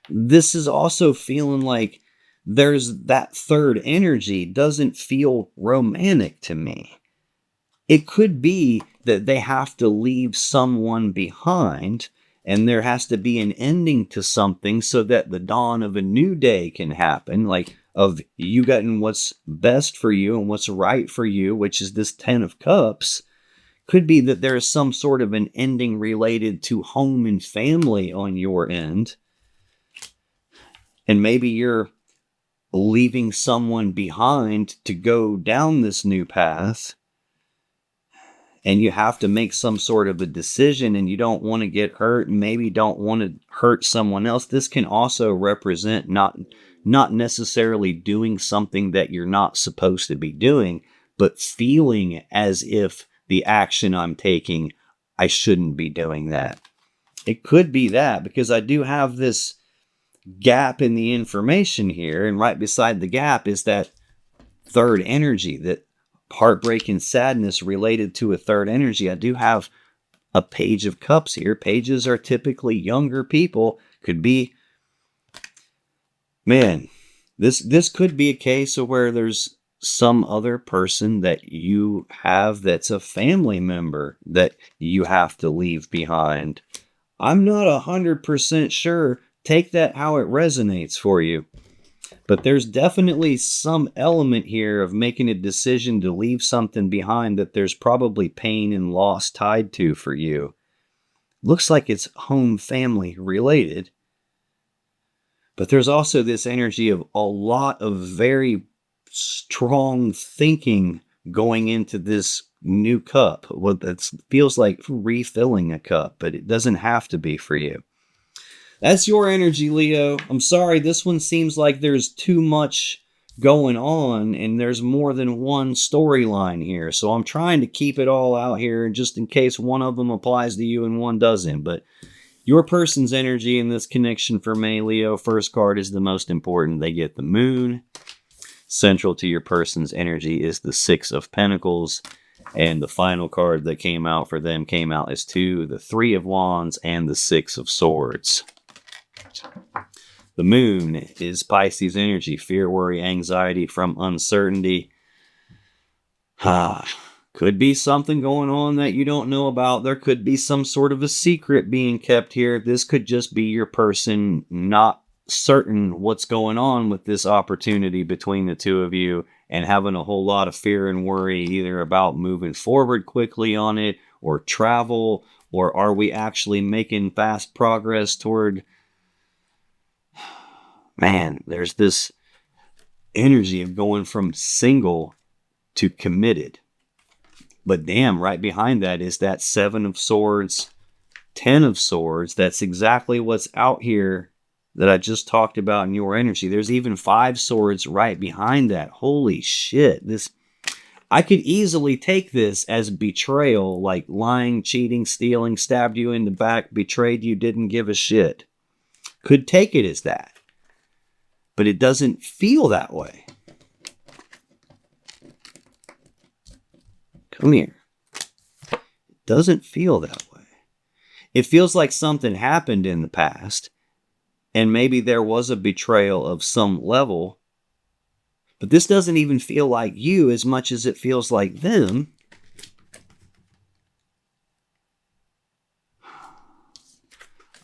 this is also feeling like there's that third energy doesn't feel romantic to me. It could be that they have to leave someone behind, and there has to be an ending to something so that the dawn of a new day can happen. Like, of you getting what's best for you and what's right for you, which is this 10 of Cups. Could be that there is some sort of an ending related to home and family on your end. And maybe you're leaving someone behind to go down this new path. And you have to make some sort of a decision, and you don't want to get hurt, and maybe don't want to hurt someone else. This can also represent not necessarily doing something that you're not supposed to be doing, but feeling as if the action I'm taking, I shouldn't be doing that. It could be that, because I do have this gap in the information here, and right beside the gap is that third energy, that heartbreak and sadness related to a third energy. I do have a Page of Cups here. Pages are typically younger people. Could be, man, this could be a case of where there's some other person that you have that's a family member that you have to leave behind. I'm not 100% sure. Take that how it resonates for you. But there's definitely some element here of making a decision to leave something behind that there's probably pain and loss tied to for you. Looks like it's home family related. But there's also this energy of a lot of very strong thinking going into this new cup. What that feels like refilling a cup, but it doesn't have to be for you. That's your energy, Leo. I'm sorry, this one seems like there's too much going on, and there's more than one storyline here. So I'm trying to keep it all out here, just in case one of them applies to you and one doesn't. But your person's energy in this connection for May, Leo, first card is the most important. They get the Moon. Central to your person's energy is the Six of Pentacles. And the final card that came out for them came out as the Three of Wands and the Six of Swords. The Moon is Pisces energy, fear, worry, anxiety from uncertainty. Could be something going on that you don't know about. There could be some sort of a secret being kept here. This could just be your person not certain what's going on with this opportunity between the two of you and having a whole lot of fear and worry either about moving forward quickly on it or travel, or are we actually making fast progress toward... Man, there's this energy of going from single to committed. But damn, right behind that is that Seven of Swords, 10 of Swords. That's exactly what's out here that I just talked about in your energy. There's even 5 swords right behind that. Holy shit. I could easily take this as betrayal, like lying, cheating, stealing, stabbed you in the back, betrayed you, didn't give a shit. Could take it as that. But it doesn't feel that way. Come here. It doesn't feel that way. It feels like something happened in the past, and maybe there was a betrayal of some level, but this doesn't even feel like you as much as it feels like them.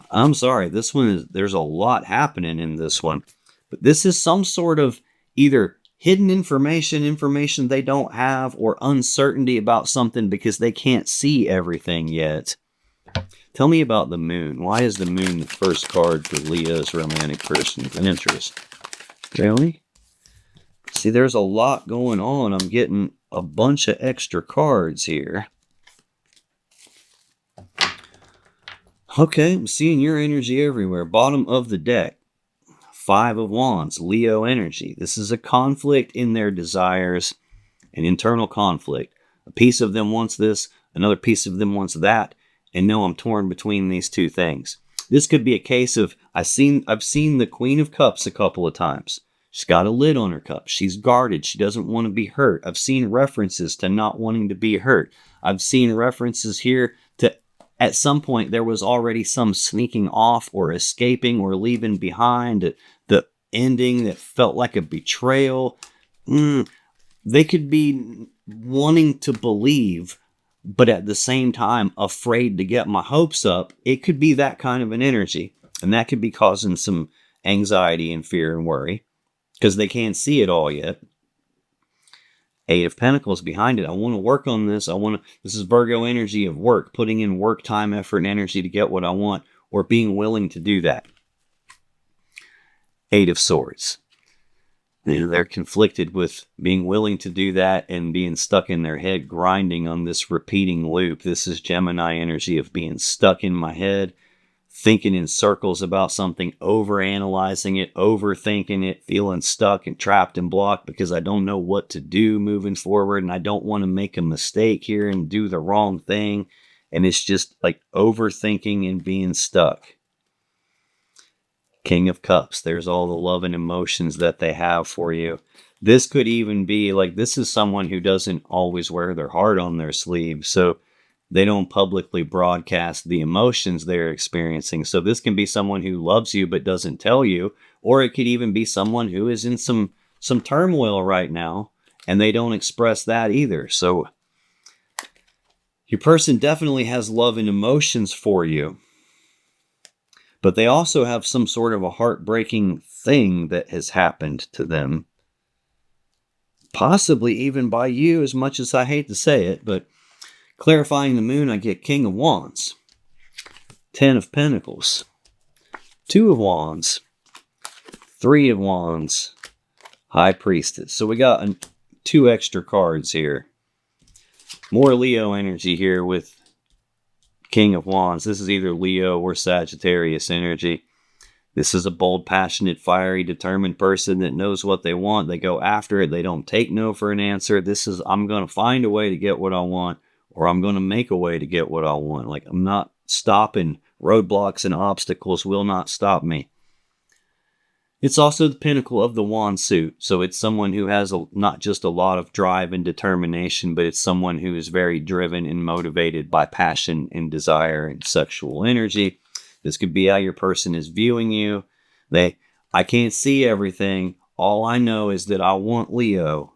I'm sorry, this one there's a lot happening in this one. But this is some sort of either hidden information they don't have, or uncertainty about something because they can't see everything yet. Tell me about the Moon. Why is the Moon the first card for Leo's romantic person's interest? Really? See, there's a lot going on. I'm getting a bunch of extra cards here. Okay, I'm seeing your energy everywhere. Bottom of the deck. 5 of Wands, Leo energy. This is a conflict in their desires, an internal conflict. A piece of them wants this, another piece of them wants that, and no, I'm torn between these two things. This could be a case of, I've seen the Queen of Cups a couple of times. She's got a lid on her cup. She's guarded. She doesn't want to be hurt. I've seen references to not wanting to be hurt. I've seen references here to, at some point, there was already some sneaking off or escaping or leaving behind. The ending that felt like a betrayal. They could be wanting to believe, but at the same time, afraid to get my hopes up. It could be that kind of an energy. And that could be causing some anxiety and fear and worry. because they can't see it all yet. Eight of Pentacles behind it. I want to work on this. This is Virgo energy of work, putting in work, time, effort, and energy to get what I want, or being willing to do that. Eight of Swords. They're conflicted with being willing to do that and being stuck in their head, grinding on this repeating loop. This is Gemini energy of being stuck in my head, thinking in circles about something, overanalyzing it, overthinking it, feeling stuck and trapped and blocked because I don't know what to do moving forward, and I don't want to make a mistake here and do the wrong thing. And it's just like overthinking and being stuck. King of Cups. There's all the love and emotions that they have for you. This could even be like, this is someone who doesn't always wear their heart on their sleeve, so they don't publicly broadcast the emotions they're experiencing. So this can be someone who loves you but doesn't tell you, or it could even be someone who is in some turmoil right now and they don't express that either. So your person definitely has love and emotions for you, but they also have some sort of a heartbreaking thing that has happened to them. Possibly even by you, as much as I hate to say it, but clarifying the moon, I get King of Wands, 10 of Pentacles, 2 of Wands, 3 of Wands, High Priestess. So we got 2 extra cards here. More Leo energy here with King of Wands. This is either Leo or Sagittarius energy. This is a bold, passionate, fiery, determined person that knows what they want. They go after it. They don't take no for an answer. This is, I'm going to find a way to get what I want, or I'm going to make a way to get what I want. Like, I'm not stopping. Roadblocks and obstacles will not stop me. It's also the pinnacle of the wand suit. So it's someone who has not just a lot of drive and determination, but it's someone who is very driven and motivated by passion and desire and sexual energy. This could be how your person is viewing you. I can't see everything. All I know is that I want Leo.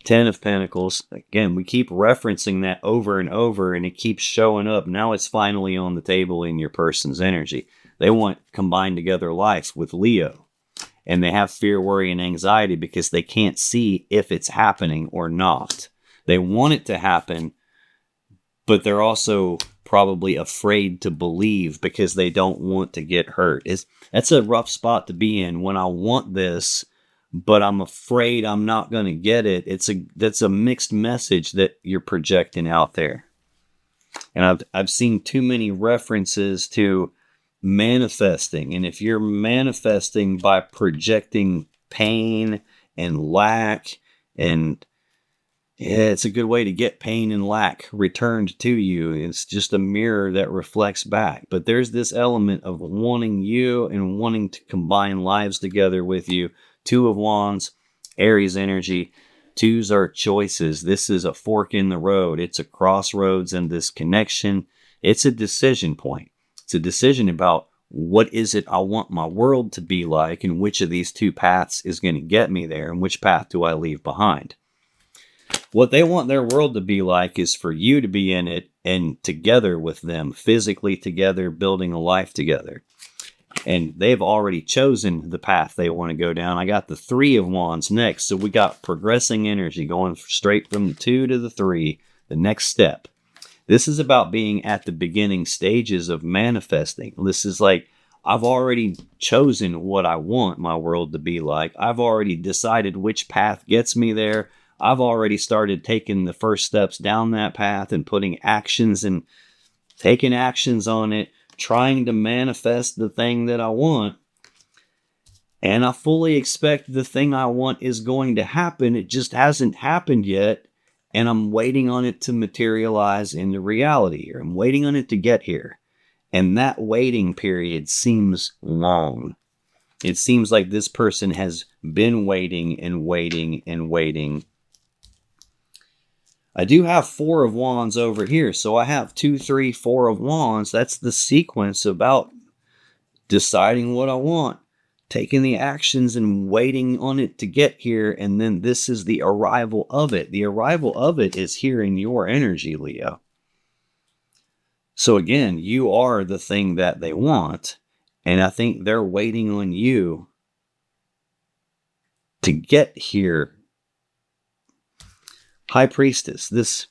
10 of Pentacles. Again, we keep referencing that over and over, and it keeps showing up. Now it's finally on the table in your person's energy. They want combined together life with Leo. And they have fear, worry, and anxiety because they can't see if it's happening or not. They want it to happen, but they're also probably afraid to believe because they don't want to get hurt. That's a rough spot to be in when I want this, but I'm afraid I'm not going to get it. That's a mixed message that you're projecting out there. And I've seen too many references to manifesting. And if you're manifesting by projecting pain and lack, and it's a good way to get pain and lack returned to you. It's just a mirror that reflects back. But there's this element of wanting you and wanting to combine lives together with you. 2 of Wands, Aries energy. 2s are choices. This is a fork in the road. It's a crossroads in this connection. It's a decision point. It's a decision about what is it I want my world to be like, and which of these 2 paths is going to get me there, and which path do I leave behind. What they want their world to be like is for you to be in it and together with them, physically together, building a life together. And they've already chosen the path they want to go down. I got the 3 of Wands next. So we got progressing energy going straight from the 2 to the 3, the next step. This is about being at the beginning stages of manifesting. This is like, I've already chosen what I want my world to be like. I've already decided which path gets me there. I've already started taking the first steps down that path and putting actions and taking actions on it, trying to manifest the thing that I want. And I fully expect the thing I want is going to happen. It just hasn't happened yet. And I'm waiting on it to materialize into reality here. I'm waiting on it to get here. And that waiting period seems long. It seems like this person has been waiting and waiting and waiting. I do have 4 of Wands over here. So I have 2, 3, 4 of Wands. That's the sequence about deciding what I want, taking the actions and waiting on it to get here. And then this is the arrival of it. The arrival of it is here in your energy, Leo. So again, you are the thing that they want. And I think they're waiting on you to get here. High Priestess, this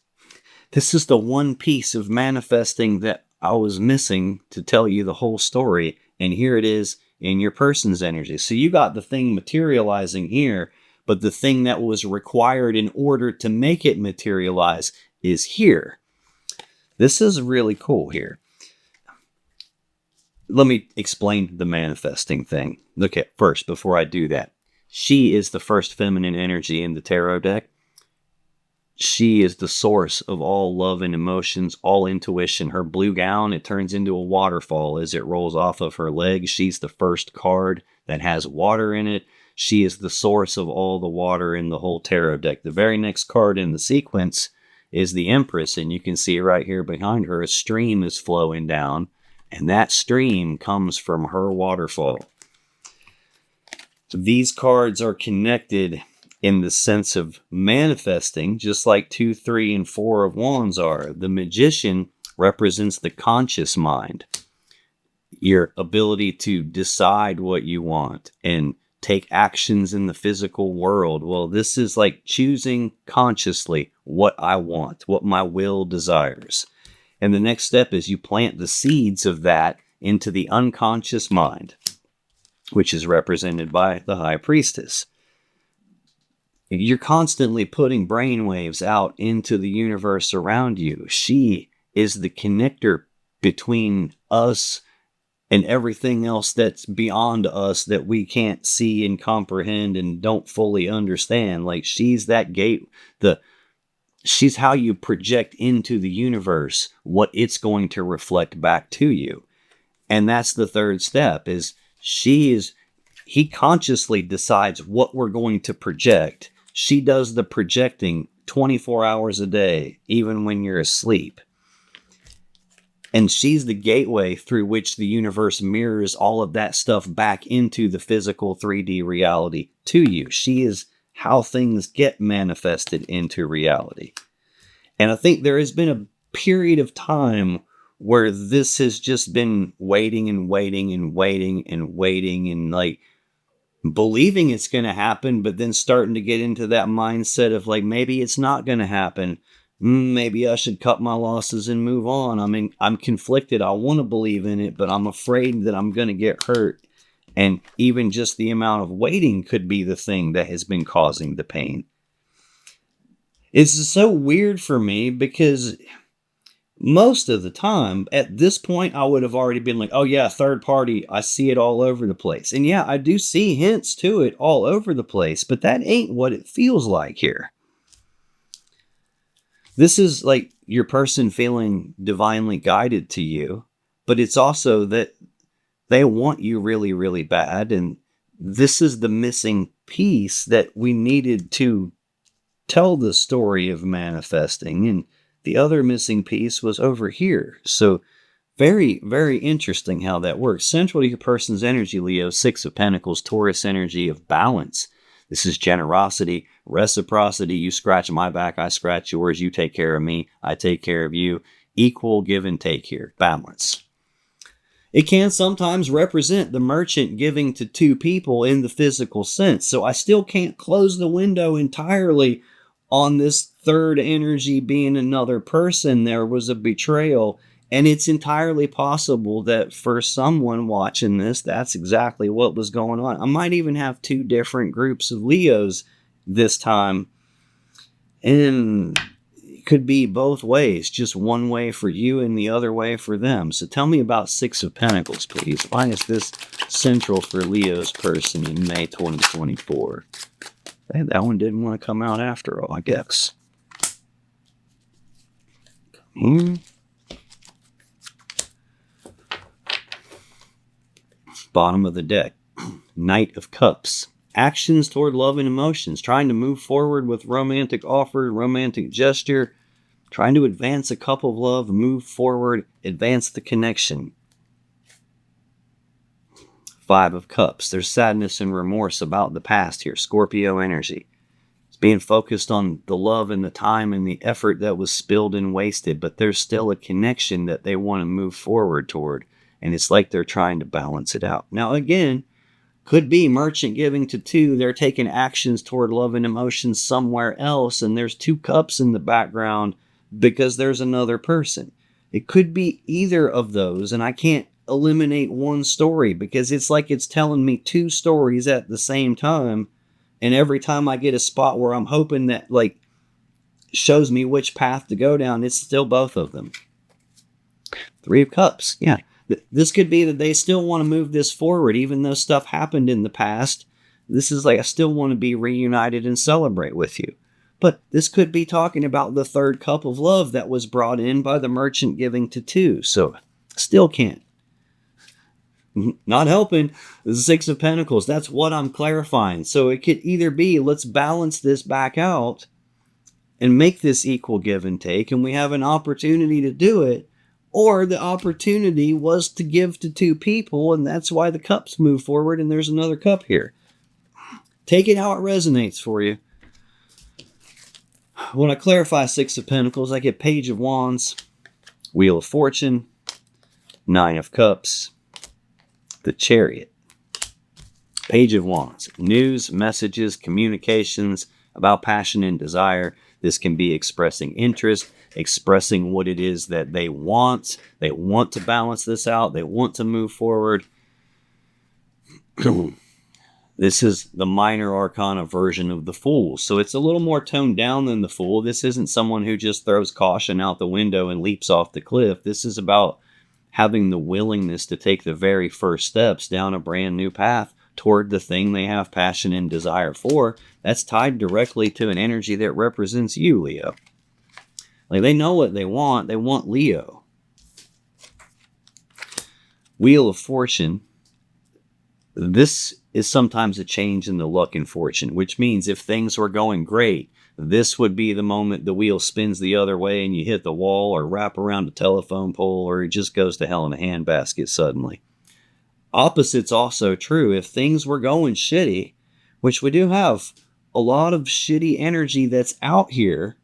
is the one piece of manifesting that I was missing to tell you the whole story. And here it is in your person's energy. So you got the thing materializing here, but the thing that was required in order to make it materialize is here. This is really cool here. Let me explain the manifesting thing. Look at first, before I do that. She is the first feminine energy in the tarot deck. She is the source of all love and emotions, all intuition. Her blue gown, it turns into a waterfall as it rolls off of her legs. She's the first card that has water in it. She is the source of all the water in the whole tarot deck. The very next card in the sequence is the Empress, and you can see right here behind her, a stream is flowing down, and that stream comes from her waterfall. So these cards are connected in the sense of manifesting, just like 2, 3, and 4 of Wands are. The Magician represents the conscious mind, your ability to decide what you want and take actions in the physical world. Well, this is like choosing consciously what I want, what my will desires. And the next step is you plant the seeds of that into the unconscious mind, which is represented by the High Priestess. You're constantly putting brainwaves out into the universe around you. She is the connector between us and everything else that's beyond us that we can't see and comprehend and don't fully understand. Like, she's that gate, she's how you project into the universe what it's going to reflect back to you. And that's the third step, is he consciously decides what we're going to project. She does the projecting 24 hours a day, even when you're asleep. And she's the gateway through which the universe mirrors all of that stuff back into the physical 3D reality to you. She is how things get manifested into reality. And I think there has been a period of time where this has just been waiting and waiting and waiting and waiting and like believing it's going to happen, but then starting to get into that mindset of like, maybe it's not going to happen. Maybe I should cut my losses and move on. I mean, I'm conflicted. I want to believe in it, but I'm afraid that I'm going to get hurt. And even just the amount of waiting could be the thing that has been causing the pain. It's so weird for me because most of the time, at this point, I would have already been like, oh yeah, third party, I see it all over the place. And yeah, I do see hints to it all over the place, but that ain't what it feels like here. This is like your person feeling divinely guided to you, but it's also that they want you really, really bad. And this is the missing piece that we needed to tell the story of manifesting. And the other missing piece was over here. So very, very interesting how that works. Central to your person's energy, Leo, 6 of Pentacles, Taurus energy of balance. This is generosity, reciprocity. You scratch my back, I scratch yours. You take care of me, I take care of you. Equal give and take here. Balance. It can sometimes represent the merchant giving to 2 people in the physical sense. So I still can't close the window entirely on this third energy being another person. There was a betrayal. And it's entirely possible that for someone watching this, that's exactly what was going on. I might even have 2 different groups of Leos this time. And it could be both ways. Just one way for you and the other way for them. So tell me about 6 of Pentacles, please. Why is this central for Leo's person in May 2024? That one didn't want to come out after all, I guess. Bottom of the deck. Knight of Cups. Actions toward love and emotions. Trying to move forward with romantic offer, romantic gesture. Trying to advance a couple of love, move forward, advance the connection. 5 of Cups. There's sadness and remorse about the past here. Scorpio energy. It's being focused on the love and the time and the effort that was spilled and wasted, but there's still a connection that they want to move forward toward. And it's like they're trying to balance it out. Now, again, Could be merchant giving to 2. They're taking actions toward love and emotions somewhere else, and there's 2 cups in the background because there's another person. It could be either of those, and I can't eliminate one story because it's like it's telling me 2 stories at the same time, and every time I get a spot where I'm hoping that like shows me which path to go down, it's still both of them. 3 of Cups. Yeah. This could be that they still want to move this forward, even though stuff happened in the past. This is like, I still want to be reunited and celebrate with you. But this could be talking about the 3rd cup of love that was brought in by the merchant giving to 2. So, still can't. Not helping. The 6 of Pentacles. That's what I'm clarifying. So, it could either be, let's balance this back out and make this equal give and take, and we have an opportunity to do it. Or the opportunity was to give to 2 people, and that's why the cups move forward, and there's another cup here. Take it how it resonates for you. When I clarify 6 of Pentacles, I get Page of Wands, Wheel of Fortune, 9 of Cups, the Chariot. Page of Wands. News, messages, communications about passion and desire. This can be expressing interest, expressing what it is that they want. They want to balance this out. They want to move forward. This is the minor arcana version of the Fool. So it's a little more toned down than the Fool. This isn't someone who just throws caution out the window and leaps off the cliff. This is about having the willingness to take the very first steps down a brand new path toward the thing they have passion and desire for. That's tied directly to an energy that represents you, Leo. Like, they know what they want. They want Leo. Wheel of Fortune. This is sometimes a change in the luck and fortune, which means if things were going great, this would be the moment the wheel spins the other way and you hit the wall or wrap around a telephone pole, or it just goes to hell in a handbasket suddenly. Opposite's also true. If things were going shitty, which we do have a lot of shitty energy that's out here,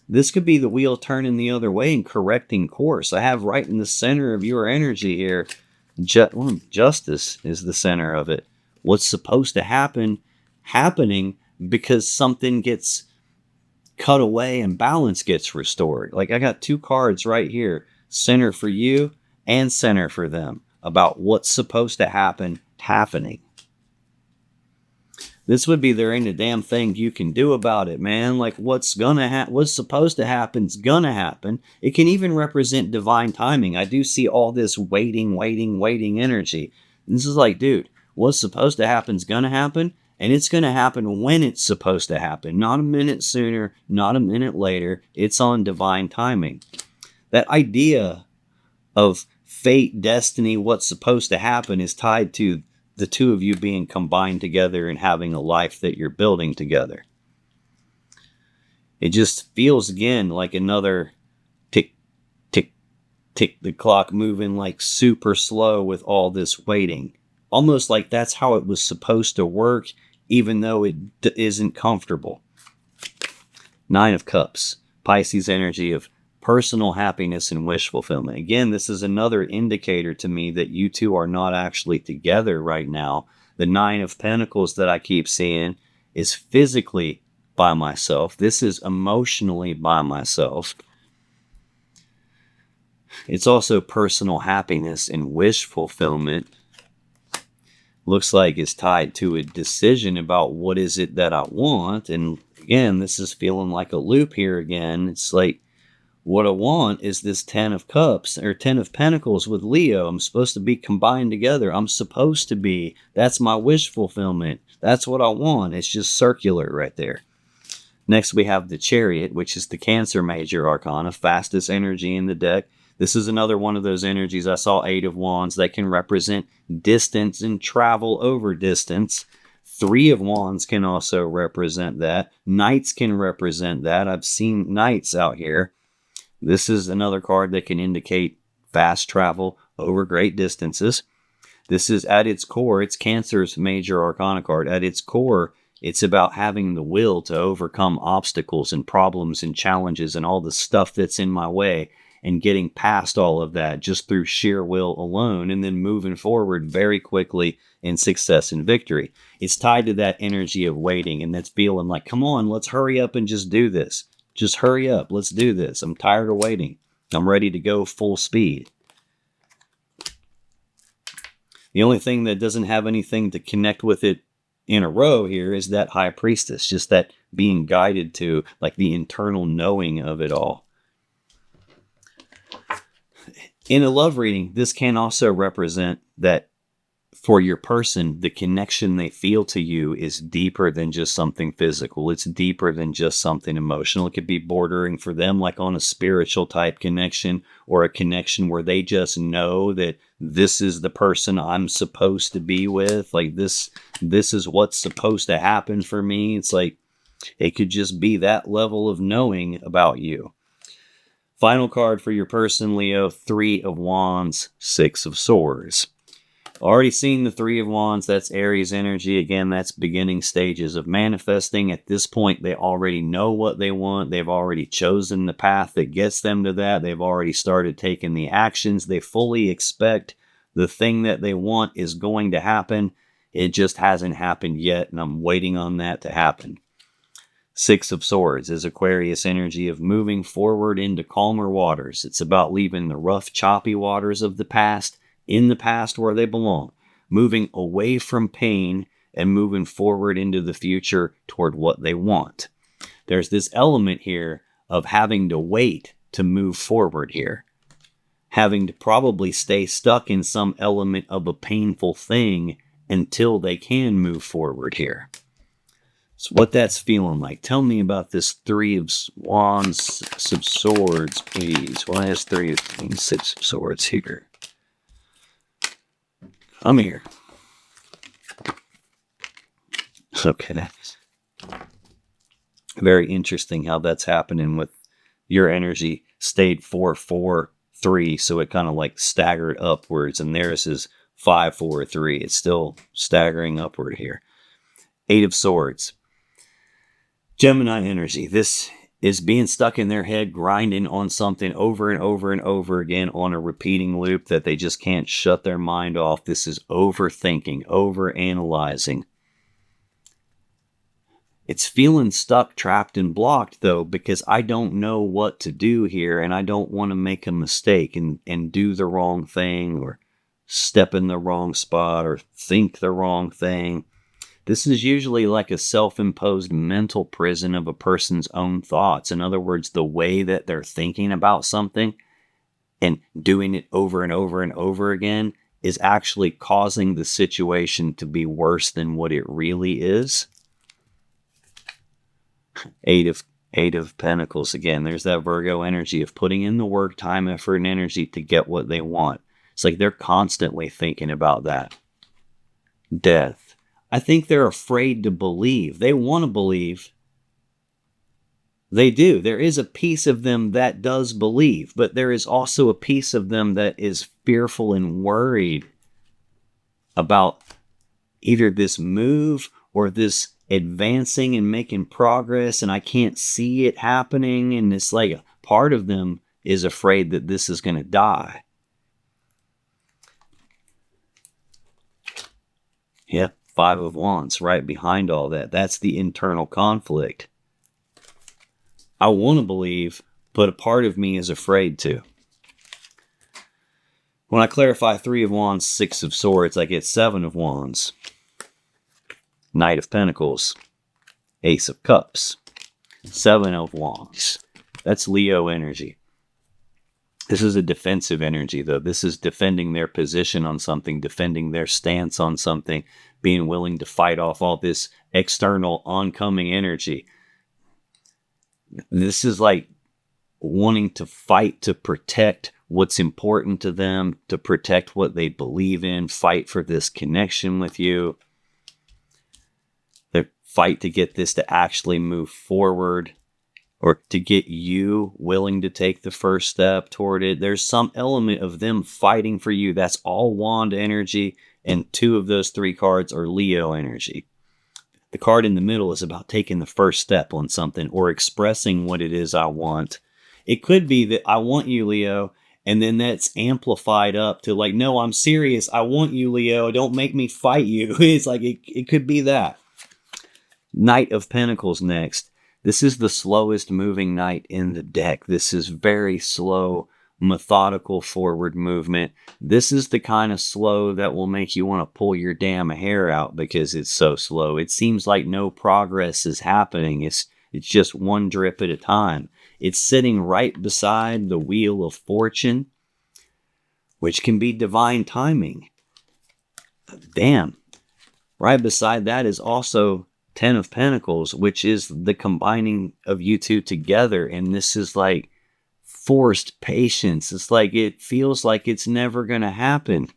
this could be the wheel turning the other way and correcting course. I have right in the center of your energy here, justice is the center of it. What's supposed to happen, happening because something gets cut away and balance gets restored. Like, I got 2 cards right here, center for you and center for them, about what's supposed to happen, happening. This would be, there ain't a damn thing you can do about it, man. Like, what's supposed to happen's gonna happen. It can even represent divine timing. I do see all this waiting energy. And this is like, dude, what's supposed to happen's gonna happen, and it's gonna happen when it's supposed to happen. Not a minute sooner, not a minute later. It's on divine timing. That idea of fate, destiny, what's supposed to happen is tied to the 2 of you being combined together and having a life that you're building together. It just feels, again, like another tick, tick, tick, the clock moving like super slow with all this waiting. Almost like that's how it was supposed to work, even though it isn't comfortable. 9 of Cups, Pisces energy of personal happiness and wish fulfillment. Again, this is another indicator to me that you 2 are not actually together right now. The 9 of Pentacles that I keep seeing is physically by myself. This is emotionally by myself. It's also personal happiness and wish fulfillment. Looks like it's tied to a decision about what is it that I want. And again, this is feeling like a loop here again. It's like, what I want is this 10 of Cups or 10 of Pentacles with Leo. I'm supposed to be combined together. I'm supposed to be. That's my wish fulfillment. That's what I want. It's just circular right there. Next, we have the Chariot, which is the Cancer major arcana, fastest energy in the deck. This is another one of those energies. I saw 8 of Wands that can represent distance and travel over distance. 3 of Wands can also represent that. Knights can represent that. I've seen Knights out here. This is another card that can indicate fast travel over great distances. This is at its core, it's Cancer's major arcana card. At its core, it's about having the will to overcome obstacles and problems and challenges and all the stuff that's in my way. and getting past all of that just through sheer will alone, and then moving forward very quickly in success and victory. It's tied to that energy of waiting, and that's feeling like, come on, let's hurry up and just do this. Just hurry up. Let's do this. I'm tired of waiting. I'm ready to go full speed. The only thing that doesn't have anything to connect with it in a row here is that High Priestess, just that being guided to, like, the internal knowing of it all. In a love reading, this can also represent that for your person, the connection they feel to you is deeper than just something physical. It's deeper than just something emotional. It could be bordering for them like on a spiritual type connection, or a connection where they just know that this is the person I'm supposed to be with. Like this is what's supposed to happen for me. It's like, it could just be that level of knowing about you. Final card for your person, Leo, 3 of Wands, 6 of Swords. Already seen the 3 of Wands. That's Aries energy. Again, that's beginning stages of manifesting. At this point, they already know what they want. They've already chosen the path that gets them to that. They've already started taking the actions. They fully expect the thing that they want is going to happen. It just hasn't happened yet, and I'm waiting on that to happen. 6 of Swords is Aquarius energy of moving forward into calmer waters. It's about leaving the rough, choppy waters of the past in the past where they belong, moving away from pain and moving forward into the future toward what they want. There's this element here of having to wait to move forward here, having to probably stay stuck in some element of a painful thing until they can move forward here. So what that's feeling like. Tell me about this 3 of Wands, 6 of Swords, please. Why is 3 of 6 of Swords here? I'm here. Okay. Very interesting how that's happening with your energy. Stayed 4, 4, 3. So it kind of like staggered upwards. And theirs is 5, 4, 3. It's still staggering upward here. 8 of Swords. Gemini energy. This is being stuck in their head, grinding on something over and over and over again on a repeating loop that they just can't shut their mind off. This is overthinking, overanalyzing. It's feeling stuck, trapped, and blocked, though, because I don't know what to do here, and I don't want to make a mistake and do the wrong thing, or step in the wrong spot, or think the wrong thing. This is usually like a self-imposed mental prison of a person's own thoughts. In other words, the way that they're thinking about something and doing it over and over and over again is actually causing the situation to be worse than what it really is. 8 of Pentacles. Again, there's that Virgo energy of putting in the work, time, effort, and energy to get what they want. It's like they're constantly thinking about that. Death. I think they're afraid to believe. They want to believe. They do. There is a piece of them that does believe, but there is also a piece of them that is fearful and worried about either this move or this advancing and making progress, and I can't see it happening, and it's like a part of them is afraid that this is going to die. Yep. 5 of Wands right behind all that. That's the internal conflict. I want to believe, but a part of me is afraid to. When I clarify 3 of Wands, 6 of Swords, I get 7 of Wands. Knight of Pentacles. Ace of Cups. 7 of Wands. That's Leo energy. This is a defensive energy, though. This is defending their position on something, defending their stance on something, being willing to fight off all this external oncoming energy. This is like wanting to fight to protect what's important to them, to protect what they believe in, fight for this connection with you. They fight to get this to actually move forward, or to get you willing to take the first step toward it. There's some element of them fighting for you. That's all Wand energy, and 2 of those 3 cards are Leo energy. The card in the middle is about taking the first step on something or expressing what it is I want It could be that I want you, Leo, and then that's amplified up to like, no, I'm serious. I want you, Leo. Don't make me fight you. It's like, it could be that. Knight of Pentacles next. This is the slowest moving knight in the deck. This is very slow, methodical forward movement. This is the kind of slow that will make you want to pull your damn hair out because it's so slow. It seems like no progress is happening. It's just one drip at a time. It's sitting right beside the Wheel of Fortune, which can be divine timing. Damn. Right beside that is also Ten of Pentacles, which is the combining of you two together. And this is like forced patience. It's like it feels like it's never going to happen.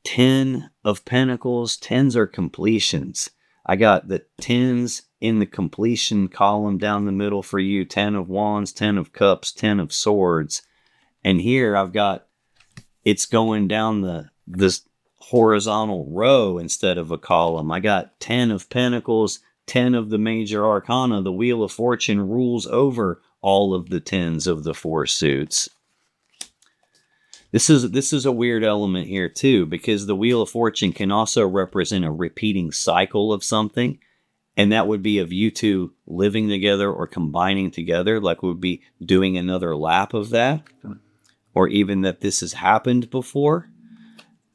10 of Pentacles. Tens are completions. I got the tens in the completion column down the middle for you. 10 of Wands, 10 of Cups, 10 of Swords. And here I've got it's going down this horizontal row instead of a column. I got 10 of Pentacles, 10 of the major arcana. The Wheel of Fortune rules over all of the tens of the four suits. This is a weird element here too, because the Wheel of Fortune can also represent a repeating cycle of something, and that would be of you two living together or combining together, like we'd be doing another lap of that, or even that this has happened before.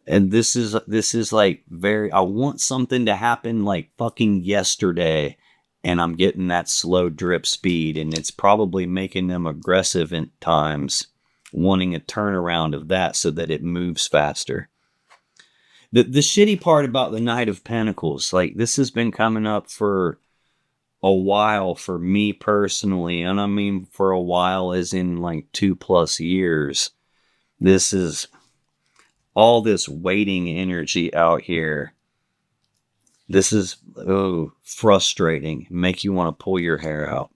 And this is like very, I want something to happen like fucking yesterday, and I'm getting that slow drip speed, and it's probably making them aggressive at times, wanting a turnaround of that so that it moves faster. The shitty part about the Knight of Pentacles, like this has been coming up for a while for me personally, and I mean for a while as in like 2+ years. This is all this waiting energy out here. This is frustrating. Make you want to pull your hair out.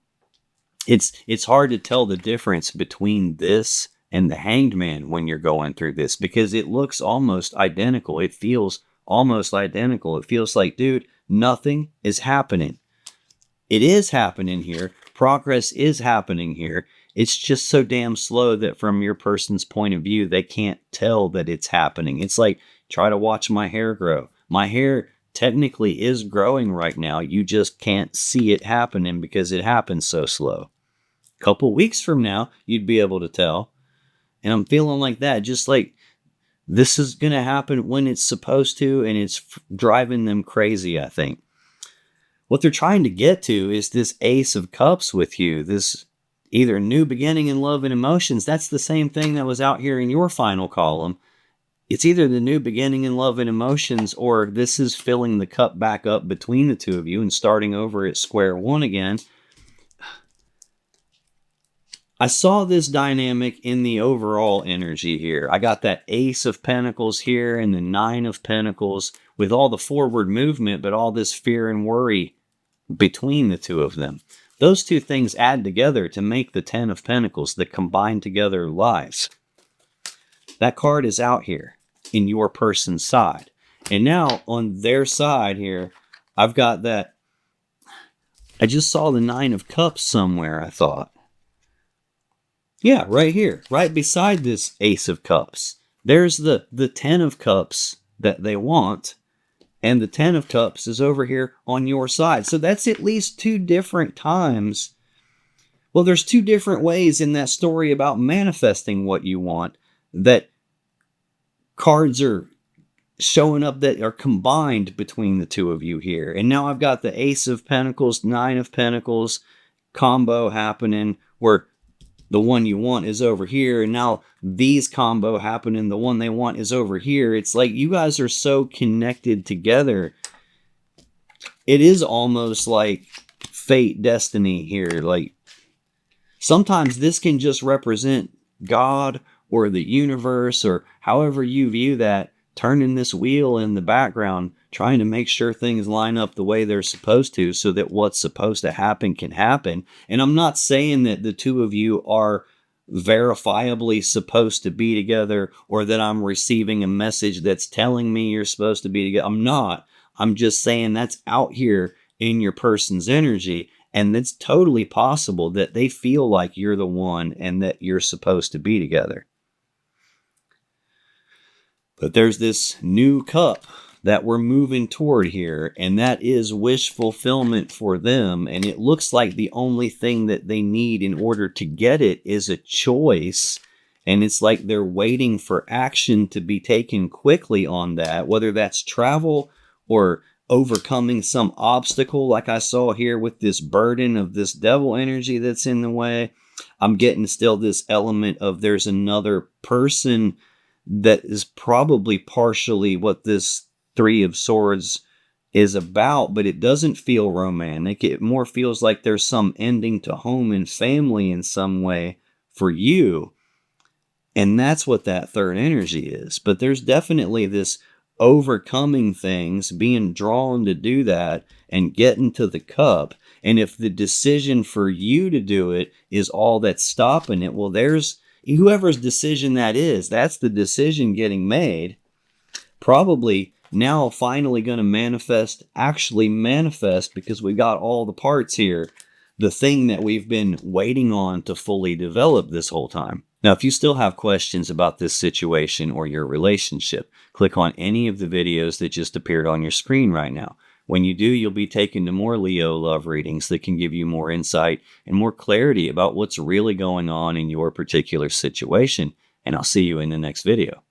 It's hard to tell the difference between this and the Hanged Man when you're going through this, because it looks almost identical. It feels almost identical. It feels like, dude, nothing is happening. It is happening here. Progress is happening here. It's just so damn slow that from your person's point of view, they can't tell that it's happening. It's like, try to watch my hair grow. My hair technically is growing right now. You just can't see it happening because it happens so slow. A couple weeks from now, you'd be able to tell. And I'm feeling like that. Just like this is going to happen when it's supposed to, and it's driving them crazy, I think. What they're trying to get to is this Ace of Cups with you. This either new beginning in love and emotions. That's the same thing that was out here in your final column. It's either the new beginning in love and emotions, or this is filling the cup back up between the two of you and starting over at square one again. I saw this dynamic in the overall energy here. I got that Ace of Pentacles here and the Nine of Pentacles with all the forward movement, but all this fear and worry between the two of them. Those two things add together to make the 10 of Pentacles, the combined together lives. That card is out here in your person's side. And now on their side here, I've got that. I just saw the Nine of Cups somewhere, I thought. Yeah, right here, right beside this Ace of Cups. There's the 10 of Cups that they want. And the 10 of Cups is over here on your side. So that's at least two different times. Well, there's two different ways in that story about manifesting what you want that cards are showing up that are combined between the two of you here. And now I've got the Ace of Pentacles, Nine of Pentacles combo happening where the one you want is over here, and now these combo happening, the one they want is over here. It's like you guys are so connected together. It is almost like fate, destiny here. Like sometimes this can just represent God or the universe or however you view that, turning this wheel in the background, trying to make sure things line up the way they're supposed to so that what's supposed to happen can happen. And I'm not saying that the two of you are verifiably supposed to be together or that I'm receiving a message that's telling me you're supposed to be together. I'm not. I'm just saying that's out here in your person's energy. And it's totally possible that they feel like you're the one and that you're supposed to be together. But there's this new cup that we're moving toward here, and that is wish fulfillment for them. And it looks like the only thing that they need in order to get it is a choice. And it's like they're waiting for action to be taken quickly on that, whether that's travel or overcoming some obstacle like I saw here with this burden of this devil energy that's in the way. I'm getting still this element of there's another person that is probably partially what this Three of Swords is about, but it doesn't feel romantic. It more feels like there's some ending to home and family in some way for you. And that's what that third energy is. But there's definitely this overcoming things, being drawn to do that and getting to the cup. And if the decision for you to do it is all that's stopping it, well, there's whoever's decision that is, that's the decision getting made. Probably now finally going to actually manifest, because we got all the parts here, the thing that we've been waiting on to fully develop this whole time. Now, if you still have questions about this situation or your relationship, click on any of the videos that just appeared on your screen right now. When you do, you'll be taken to more Leo love readings that can give you more insight and more clarity about what's really going on in your particular situation. And I'll see you in the next video.